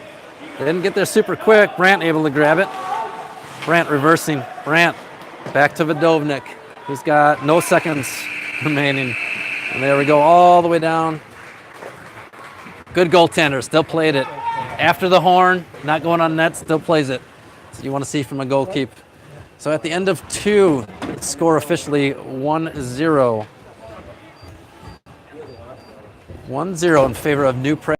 C: They didn't get there super quick. Brandt able to grab it. Brandt reversing. Brandt back to Vodovnik, who's got no seconds remaining. And there we go, all the way down. Good goaltender, still played it. After the horn, not going on net, still plays it. So you want to see from a goalkeep. So at the end of two, score officially 1-0. 1-0 in favor of New Prague.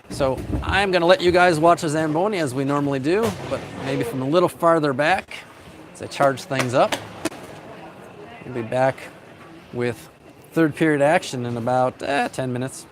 C: So I'm going to let you guys watch the Zamboni as we normally do, but maybe from a little farther back as I charge things up. We'll be back with third period action in about 10 minutes.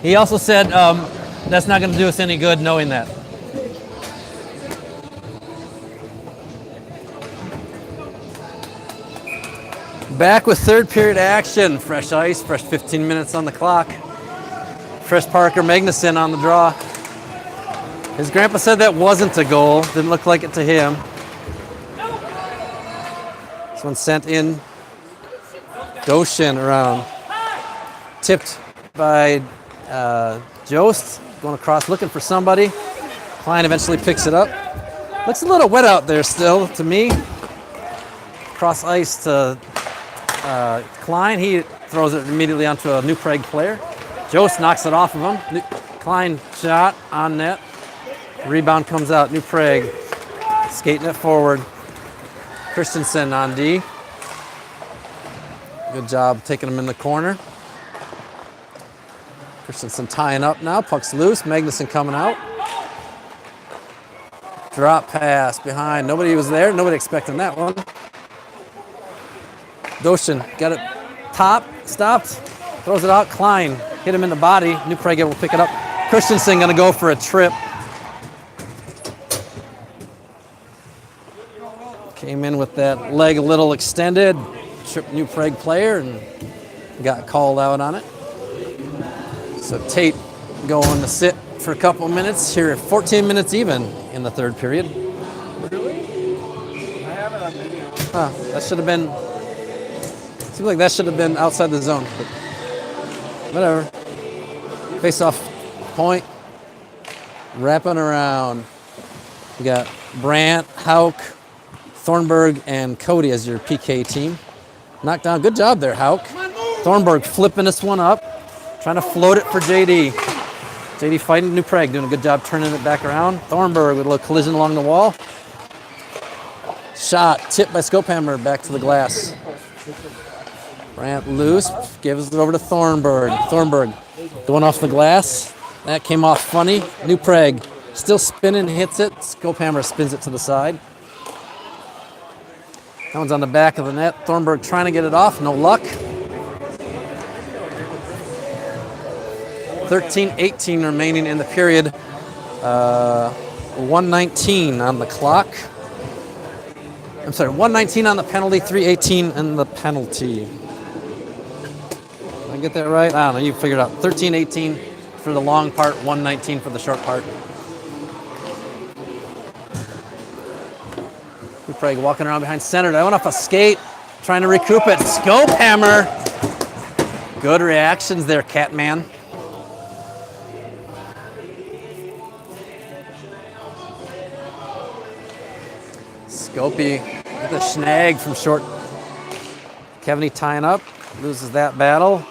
C: He also said that's not going to do us any good knowing that. Back with third period action. Fresh ice, fresh 15 minutes on the clock. Fresh Parker Magnuson on the draw. His grandpa said that wasn't a goal. Didn't look like it to him. This one sent in. Doshin around. Tipped by Jost. Going across looking for somebody. Klein eventually picks it up. Looks a little wet out there still to me. Cross ice to Klein. He throws it immediately onto a New Prague player. Jost knocks it off of him. Klein shot on net. Rebound comes out. New Prague skating it forward. Christensen on D. Good job taking him in the corner. Christensen tying up now. Puck's loose. Magnuson coming out. Drop pass behind. Nobody was there. Nobody expecting that one. Doshin got it top. Stopped. Throws it out. Klein hit him in the body. New Prague will pick it up. Christensen going to go for a trip. Came in with that leg a little extended. Tripped New Prague player and got called out on it. So Tate going to sit for a couple minutes here. 14 minutes even in the third period.
B: Really? I have it on video.
C: That should have been. Seems like that should have been outside the zone, but whatever. Face-off point. Wrapping around. You got Brandt, Hauk, Thornburg, and Cody as your PK team. Knocked down. Good job there, Hauk. Thornburg flipping this one up. Trying to float it for JD. JD fighting New Prague, doing a good job turning it back around. Thornburg with a little collision along the wall. Shot, tipped by Skopehammer back to the glass. Brandt loose, gives it over to Thornburg. Thornburg going off the glass. That came off funny. New Prague still spinning, hits it. Skopehammer spins it to the side. That one's on the back of the net. Thornburg trying to get it off, no luck. 13:18 remaining in the period. 1:19 on the clock. I'm sorry, 1:19 on the penalty, 3:18 in the penalty. Did I get that right? I don't know, you figured it out. 13:18 for the long part, 1:19 for the short part. New Prague walking around behind center. That went off a skate, trying to recoup it. Skopehammer. Good reactions there, Catman. Scopey with a snag from short. Kevney tying up, loses that battle.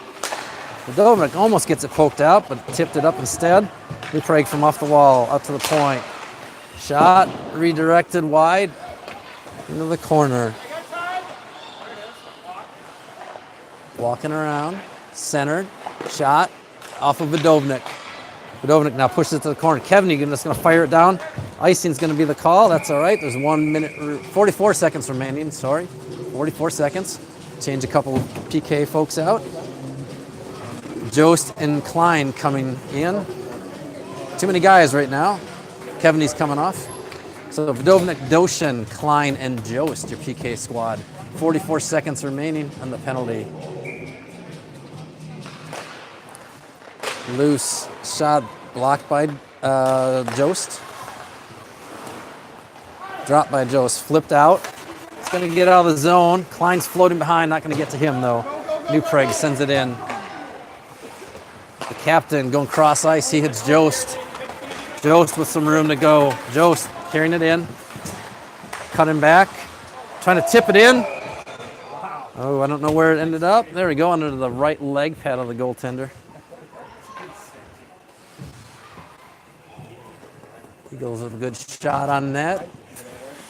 C: Dovnik almost gets it poked out, but tipped it up instead. New Prague from off the wall, up to the point. Shot, redirected wide into the corner. Walking around, centered, shot, off of Vodovnik. Vodovnik now pushes it to the corner. Kevney just going to fire it down. Icing's going to be the call. That's all right. There's 1 minute, 44 seconds remaining. Sorry, 44 seconds. Change a couple of PK folks out. Jost and Klein coming in. Too many guys right now. Kevney's coming off. So Vodovnik, Doshin, Klein, and Jost, your PK squad. 44 seconds remaining on the penalty. Loose shot blocked by Jost. Dropped by Jost. Flipped out. It's going to get out of the zone. Klein's floating behind. Not going to get to him, though. New Prague sends it in. The captain going cross ice. He hits Jost. Jost with some room to go. Jost carrying it in. Cutting back. Trying to tip it in. Oh, I don't know where it ended up. There we go, under the right leg pad of the goaltender. Eagles with a good shot on net.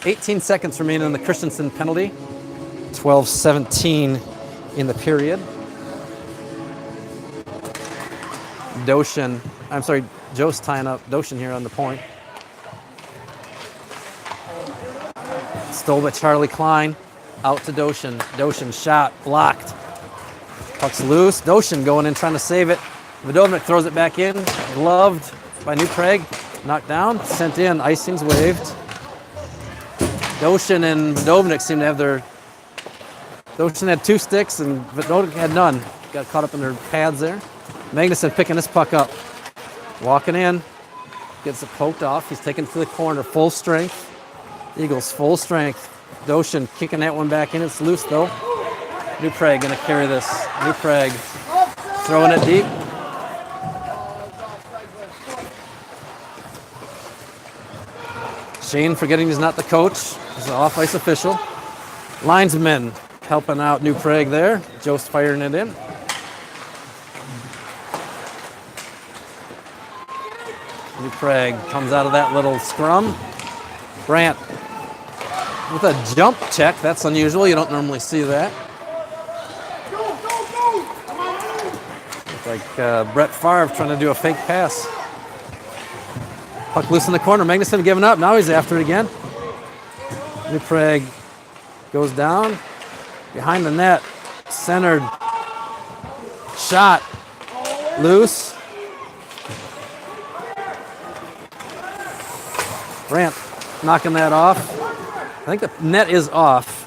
C: 18 seconds remaining on the Christensen penalty. 12:17 in the period. Jost tying up Doshin here on the point. Stole by Charlie Klein. Out to Doshin. Doshin shot, blocked. Puck's loose. Doshin going in trying to save it. Vidovnik throws it back in, gloved by New Prague, knocked down, sent in, icing's waved. Doshin and Vidovnik seem to have their... Doshin had 2 sticks and Vidovnik had none. Got caught up in their pads there. Magnuson picking this puck up. Walking in, gets it poked off. He's taken it to the corner, full strength. Eagles full strength. Doshin kicking that one back in. It's loose though. New Prague gonna carry this. New Prague throwing it deep. Shane forgetting he's not the coach. He's an off-ice official. Linesmen helping out New Prague there. Joe's firing it in. New Prague comes out of that little scrum. Brandt with a jump check. That's unusual. You don't normally see that. Looks like Brett Favre trying to do a fake pass. Puck loose in the corner. Magnuson giving up. Now he's after it again. New Prague goes down. Behind the net. Centered. Shot. Loose. Brandt knocking that off. I think the net is off.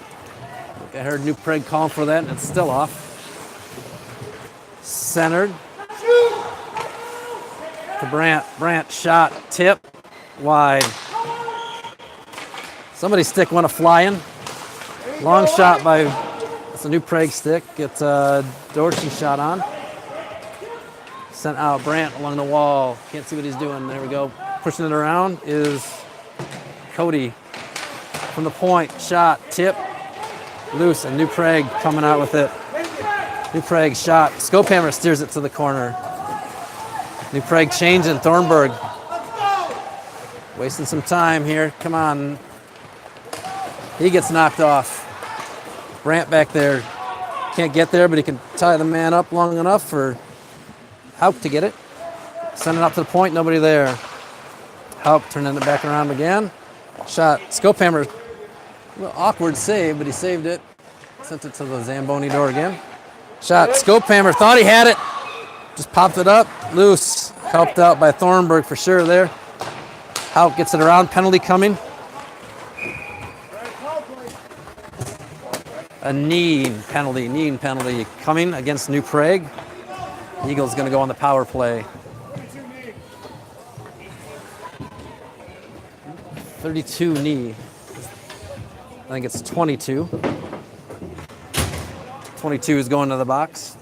C: I heard New Prague calling for that, and it's still off. Centered. To Brandt. Brandt shot, tip, wide. Somebody's stick went a-flying. Long shot by, it's a New Prague stick. It's a Dorsey shot on. Sent out Brandt along the wall. Can't see what he's doing. There we go. Pushing it around is Cody from the point, shot, tip, loose, and New Prague coming out with it. New Prague shot, Scopehammer steers it to the corner. New Prague changing, Thornburg. Wasting some time here, come on. He gets knocked off. Brandt back there, can't get there, but he can tie the man up long enough for Hauk to get it. Sending out to the point, nobody there. Hauk turning it back around again. Shot, Scopehammer, a little awkward save, but he saved it. Sent it to the Zamboni door again. Shot, Scopehammer, thought he had it. Just popped it up, loose. Helped out by Thornburg for sure there. Hauk gets it around, penalty coming. A knee penalty coming against New Prague. Eagles gonna go on the power play. 32 knee. I think it's 22. 22 is going to the box.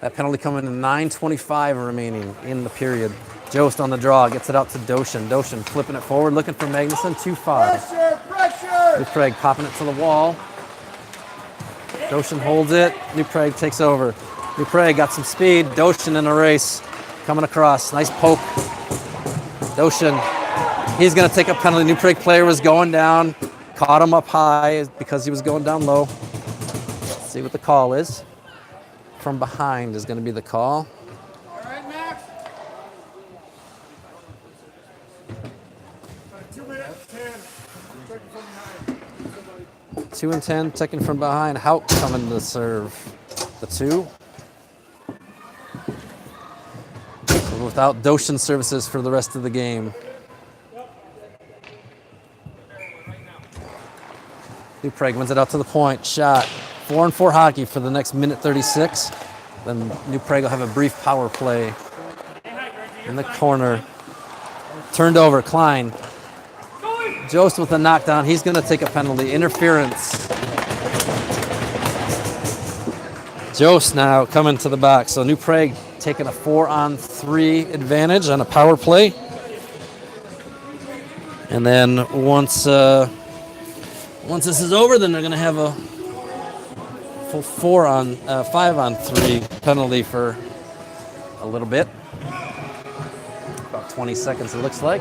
C: That penalty coming in 9:25 remaining in the period. Jost on the draw, gets it out to Doshin. Doshin flipping it forward, looking for Magnuson, 2-5.
B: Pressure!
C: New Prague popping it to the wall. Doshin holds it, New Prague takes over. New Prague got some speed, Doshin in a race. Coming across, nice poke. Doshin, he's gonna take a penalty. New Prague player was going down, caught him up high because he was going down low. Let's see what the call is. From behind is gonna be the call.
B: All right, Max. 2 minutes, 10. Second from behind.
C: 2 and 10, taken from behind. Hauk coming to serve the 2. So without Doshin services for the rest of the game. New Prague wins it out to the point. Shot. 4-4 hockey for the next minute 36. Then New Prague will have a brief power play in the corner. Turned over, Klein. Jost with a knockdown. He's going to take a penalty. Interference. Jost now coming to the box. So New Prague taking a 4-on-3 advantage on a power play. And then once this is over, then they're going to have a full 5-on-3 penalty for a little bit. About 20 seconds, it looks like.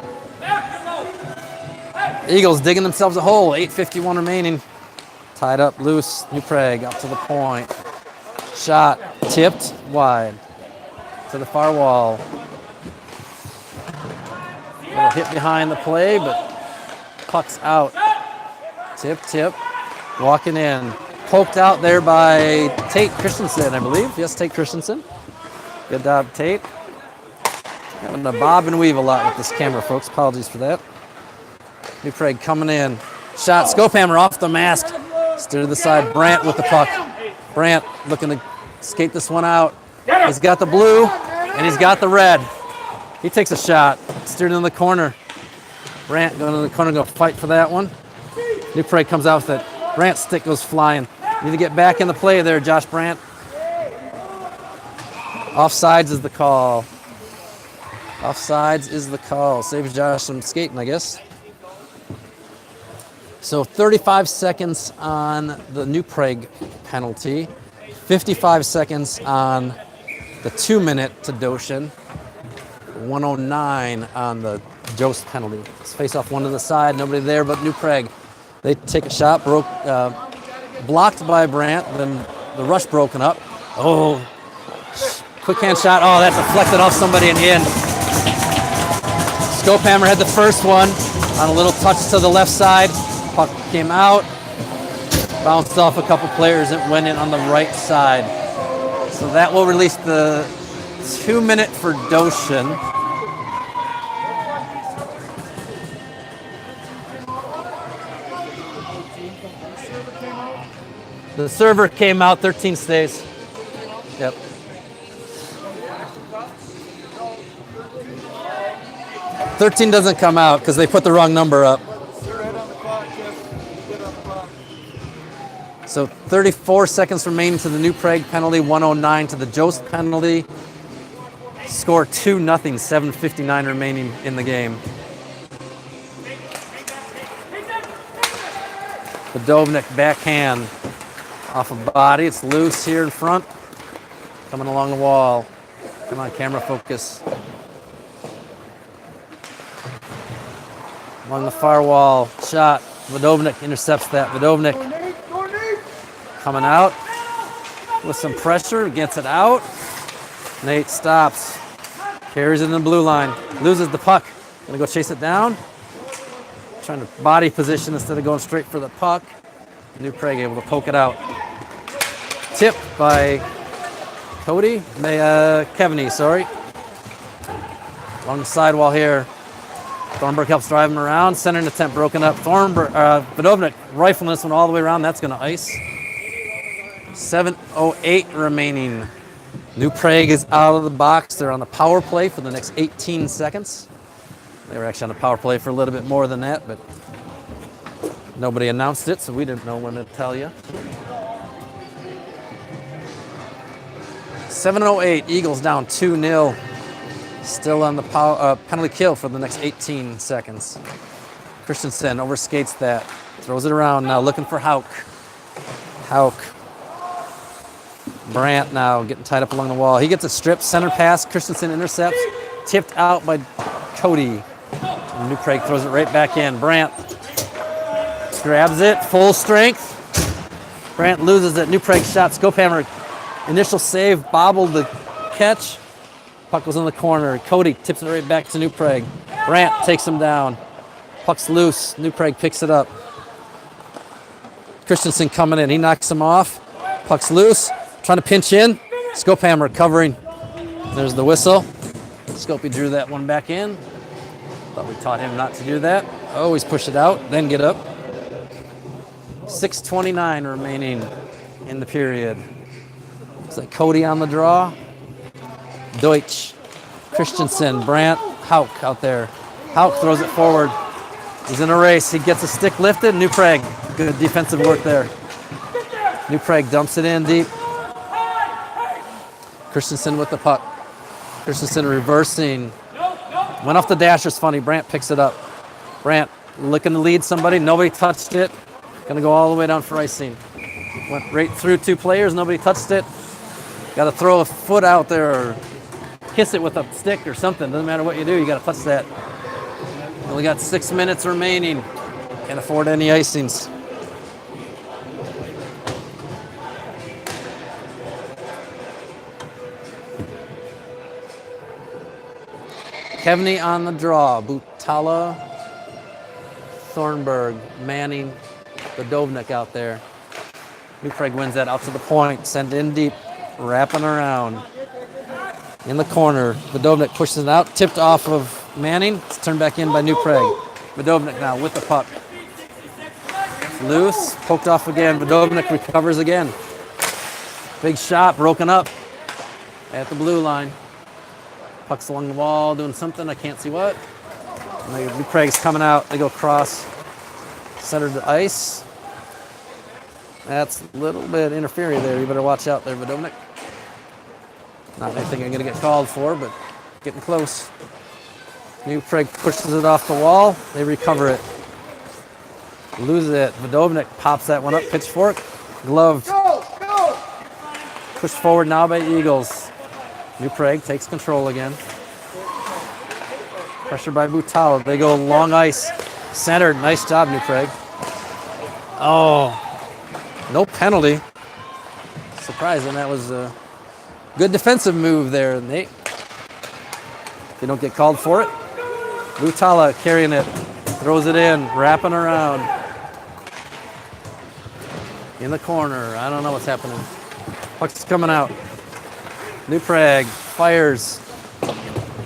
C: Eagles digging themselves a hole. 8:51 remaining. Tied up, loose. New Prague up to the point. Shot, tipped, wide. To the far wall. Little hit behind the play, but puck's out. Tip. Walking in. Poked out there by Tate Christensen, I believe. Yes, Tate Christensen. Good job, Tate. Having to bob and weave a lot with this camera, folks. Apologies for that. New Prague coming in. Shot, scope hammer off the mask. Steer to the side. Brandt with the puck. Brandt looking to skate this one out. He's got the blue, and he's got the red. He takes a shot. Steered in the corner. Brandt going to the corner, going to fight for that one. New Prague comes out with it. Brandt's stick goes flying. Need to get back in the play there, Josh Brandt. Offsides is the call. Offsides is the call. Saves Josh some skating, I guess. So 35 seconds on the New Prague penalty. 55 seconds on the 2-minute to Doshin. 109 on the Jost penalty. Let's face off one to the side. Nobody there but New Prague. They take a shot, blocked by Brandt, then the rush broken up. Oh, quick hand shot. Oh, that deflected off somebody and in. Scopehammer had the first one on a little touch to the left side. Puck came out, bounced off a couple players, and went in on the right side. So that will release the 2-minute for Doshin. The server came out, 13 stays. Yep. $13 doesn't come out because they put the wrong number up. So 34 seconds remaining to the New Prague penalty, 109 to the Jost penalty. Score 2-0, 7:59 remaining in the game. Bedovnik backhand off a body. It's loose here in front. Coming along the wall. Come on, camera focus. Along the far wall. Shot. Bedovnik intercepts that. Bedovnik coming out with some pressure. Gets it out. Nate stops. Carries it in the blue line. Loses the puck. Gonna go chase it down. Trying to body position instead of going straight for the puck. New Prague able to poke it out. Tipped by Kevney, sorry. Along the sidewall here. Thornburg helps drive him around. Centering attempt broken up. Bedovnik rifling this one all the way around. That's going to ice. 7:08 remaining. New Prague is out of the box. They're on the power play for the next 18 seconds. They were actually on the power play for a little bit more than that, but nobody announced it, so we didn't know when to tell you. 7:08, Eagles down 2-0. Still on the penalty kill for the next 18 seconds. Christensen overskates that, throws it around now, looking for Hauk. Hauk. Brandt now getting tied up along the wall. He gets a strip, center pass, Christensen intercepts, tipped out by Cody. And New Prague throws it right back in. Brandt grabs it, full strength. Brandt loses it. New Prague shot. Scopehammer, initial save, bobbled the catch. Puck was in the corner. Cody tips it right back to New Prague. Brandt takes him down. Puck's loose. New Prague picks it up. Christensen coming in. He knocks him off. Puck's loose. Trying to pinch in. Scopehammer covering. There's the whistle. Scopey drew that one back in. Thought we taught him not to do that. Always push it out, then get up. 6:29 remaining in the period. Looks like Cody on the draw. Deutsch, Christensen, Brandt, Hauk out there. Hauk throws it forward. He's in a race. He gets a stick lifted. New Prague, good defensive work there. New Prague dumps it in deep. Christensen with the puck. Christensen reversing. Went off the dasher's funny. Brandt picks it up. Brandt looking to lead somebody. Nobody touched it. Gonna go all the way down for icing. Went right through two players. Nobody touched it. Got to throw a foot out there or kiss it with a stick or something. Doesn't matter what you do. You got to touch that. Only got 6 minutes remaining. Can't afford any icings. Kevney on the draw. Butala, Thornburg, Manning, Bedovnik out there. New Prague wins that out to the point. Sent in deep. Wrapping around. In the corner, Vodovnik pushes it out, tipped off of Manning. It's turned back in by New Prague. Vodovnik now with the puck. Loose, poked off again. Vodovnik recovers again. Big shot, broken up at the blue line. Puck's along the wall, doing something, I can't see what. And New Prague's coming out. They go across, center to ice. That's a little bit interfering there. You better watch out there, Vodovnik. Not anything I'm going to get called for, but getting close. New Prague pushes it off the wall. They recover it. Lose it. Vodovnik pops that one up. Pitchfork. Gloved. Pushed forward now by Eagles. New Prague takes control again. Pressure by Butala. They go long ice. Centered. Nice job, New Prague. Oh, no penalty. Surprising. That was a good defensive move there, Nate. They don't get called for it. Butala carrying it. Throws it in. Wrapping around. In the corner. I don't know what's happening. Puck's coming out. New Prague fires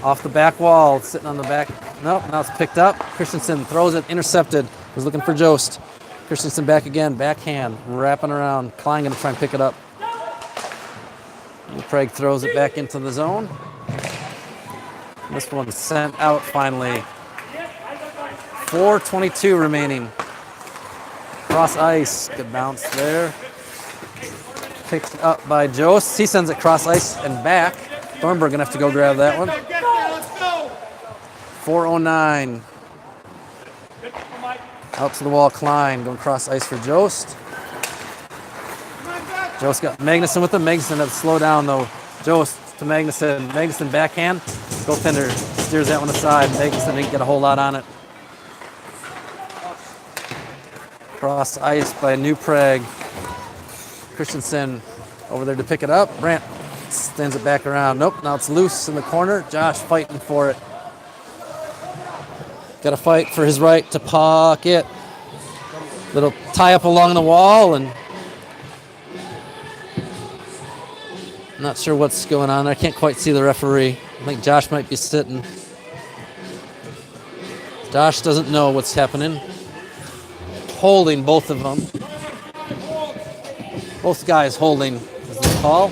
C: off the back wall. It's sitting on the back. Nope, now it's picked up. Christensen throws it. Intercepted. Was looking for Jost. Christensen back again. Backhand. Wrapping around. Klein going to try and pick it up. New Prague throws it back into the zone. This one's sent out finally. 4:22 remaining. Cross ice. Good bounce there. Picked up by Jost. He sends it cross ice and back. Thornburg gonna have to go grab that one. 4:09. Out to the wall, Klein going cross ice for Jost. Jost got Magnuson with him. Magnuson had to slow down though. Jost to Magnuson. Magnuson backhand. Goaltender steers that one aside. Magnuson didn't get a whole lot on it. Cross ice by New Prague. Christensen over there to pick it up. Brandt stands it back around. Nope, now it's loose in the corner. Josh fighting for it. Got to fight for his right to puck it. Little tie up along the wall, and not sure what's going on. I can't quite see the referee. I think Josh might be sitting. Josh doesn't know what's happening. Holding both of them. Both guys holding is the call.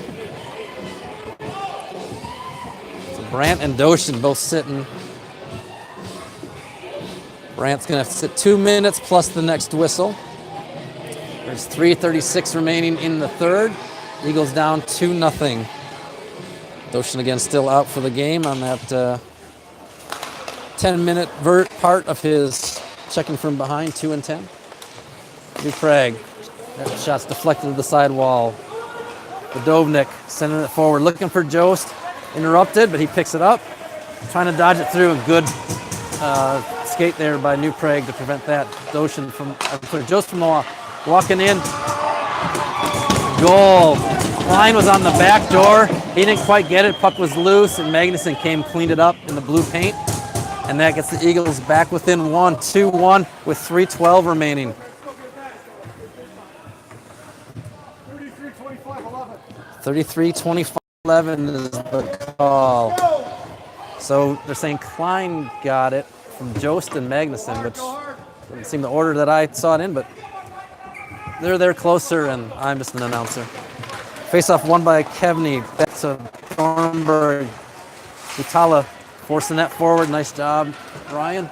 C: So Brandt and Doshin both sitting. Brandt's going to have to sit 2 minutes plus the next whistle. There's 3:36 remaining in the third. Eagles down 2-0. Doshin again still out for the game on that 10-minute part of his checking from behind, 2 and 10. New Prague. That shot's deflected to the side wall. Vodovnik sending it forward, looking for Jost. Interrupted, but he picks it up. Trying to dodge it through. A good skate there by New Prague to prevent that. Doshin from Jost from the wall. Walking in. Goal. Klein was on the back door. He didn't quite get it. Puck was loose, and Magnuson came, cleaned it up in the blue paint. And that gets the Eagles back within 1, 2-1 with 3:12 remaining. 33-25-11 is the call. So they're saying Klein got it from Jost and Magnuson, which didn't seem the order that I saw it in, but they're there closer, and I'm just an announcer. Face-off won by Kevney. Back to Thornburg. Butala forcing that forward. Nice job, Ryan.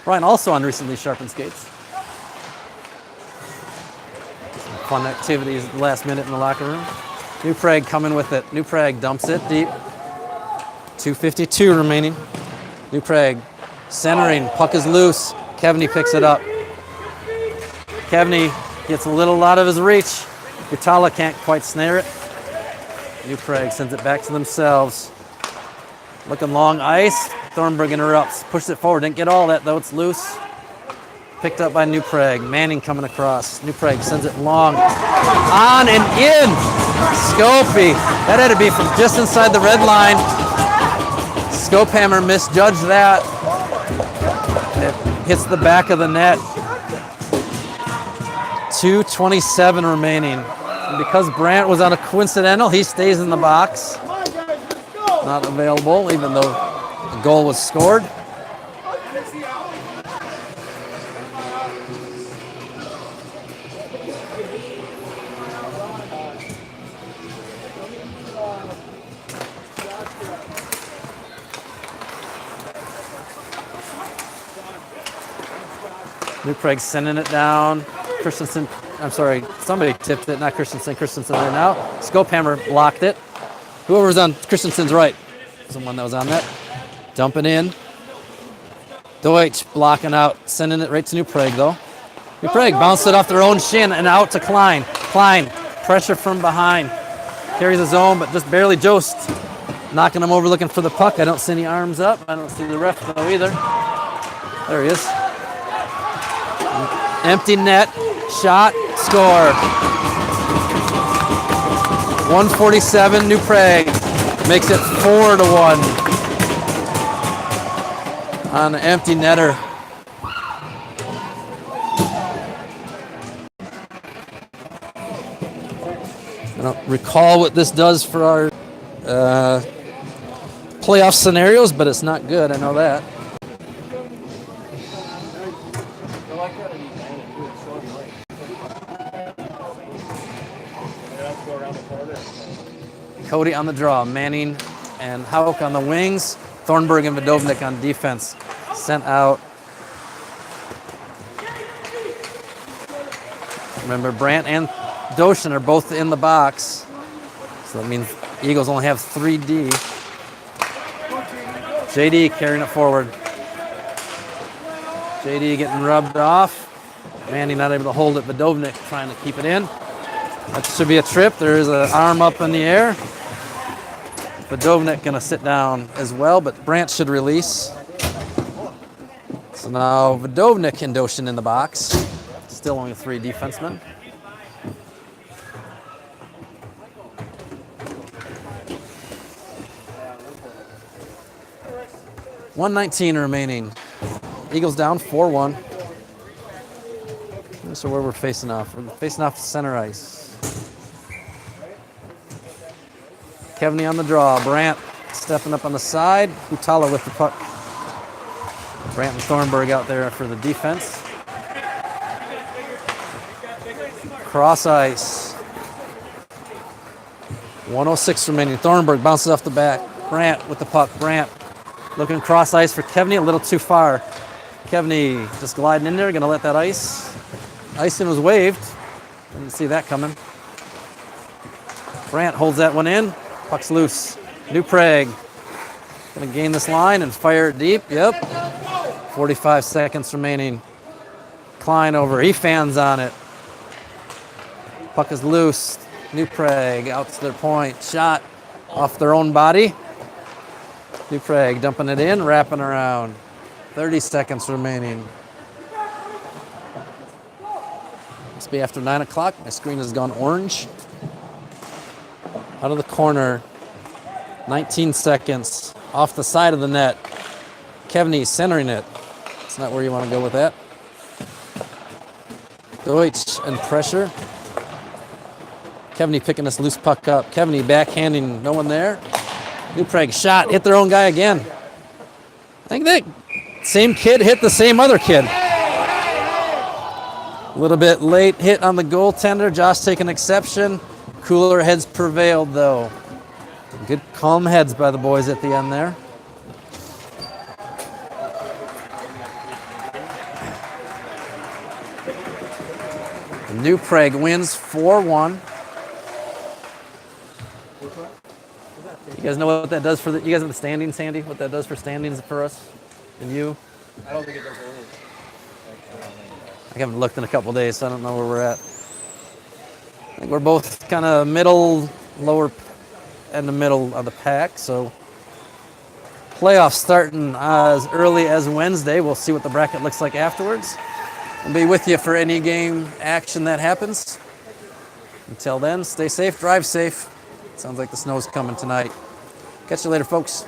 C: Ryan also on recently sharpened skates. Some fun activities at the last minute in the locker room. New Prague coming with it. New Prague dumps it deep. 2:52 remaining. New Prague centering. Puck is loose. Kevney picks it up. Kevney gets a little out of his reach. Butala can't quite snare it. New Prague sends it back to themselves. Looking long ice. Thornburg interrupts. Pushes it forward. Didn't get all that though. It's loose. Picked up by New Prague. Manning coming across. New Prague sends it long. On and in. Scopey. That had to be from just inside the red line. Scopehammer misjudged that. It hits the back of the net. 2:27 remaining. And because Brandt was on a coincidental, he stays in the box. not available, even though the goal was scored. New Prague sending it down. Christensen, I'm sorry, somebody tipped it, not Christensen. Christensen there now. Scopehammer blocked it. Whoever was on Christensen's right was the one that was on that. Dumping in. Deutsch blocking out, sending it right to New Prague though. New Prague bounced it off their own shin and out to Klein. Klein, pressure from behind. Carries his own, but just barely Jost. Knocking him over looking for the puck. I don't see any arms up. I don't see the ref though either. There he is. Empty net, shot, score. 147, New Prague makes it 4-1 on an empty netter. I don't recall what this does for our playoff scenarios, but it's not good. I know that. Cody on the draw, Manning and Hauk on the wings, Thornburg and Vidovnik on defense. Sent out. Remember, Brandt and Doshin are both in the box, so that means Eagles only have 3D. JD carrying it forward. JD getting rubbed off. Manning not able to hold it. Vidovnik trying to keep it in. That should be a trip. There is an arm up in the air. Vidovnik going to sit down as well, but Brandt should release. So now Vidovnik and Doshin in the box. Still only 3 defensemen. .119 remaining. Eagles down 4-1. So where we're facing off. We're facing off center ice. Kevney on the draw. Brandt stepping up on the side. Hutala with the puck. Brandt and Thornburg out there for the defense. Cross ice. 106 remaining. Thornburg bounces off the back. Brandt with the puck. Brandt looking cross ice for Kevney. A little too far. Kevney just gliding in there. Going to let that ice. Icing was waved. Didn't see that coming. Brandt holds that one in. Puck's loose. New Prague going to gain this line and fire it deep. Yep. 45 seconds remaining. Klein over. He fans on it. Puck is loose. New Prague out to their point. Shot off their own body. New Prague dumping it in, wrapping around. 30 seconds remaining. Must be after 9 o'clock. My screen has gone orange. Out of the corner. 19 seconds. Off the side of the net. Kevney centering it. It's not where you want to go with that. Deutsch and pressure. Kevney picking this loose puck up. Kevney backhanding, no one there. New Prague shot, hit their own guy again. I think that same kid hit the same other kid. A little bit late hit on the goaltender. Josh taking exception. Cooler heads prevailed though. Good calm heads by the boys at the end there. New Prague wins 4-1. You guys know what that does for you guys in the standings, Sandy? What that does for standings for us and you?
B: I don't think it does anything.
C: I haven't looked in a couple days, so I don't know where we're at. I think we're both kind of middle, lower, and the middle of the pack. So playoffs starting as early as Wednesday. We'll see what the bracket looks like afterwards. I'll be with you for any game action that happens. Until then, stay safe, drive safe. Sounds like the snow's coming tonight. Catch you later, folks.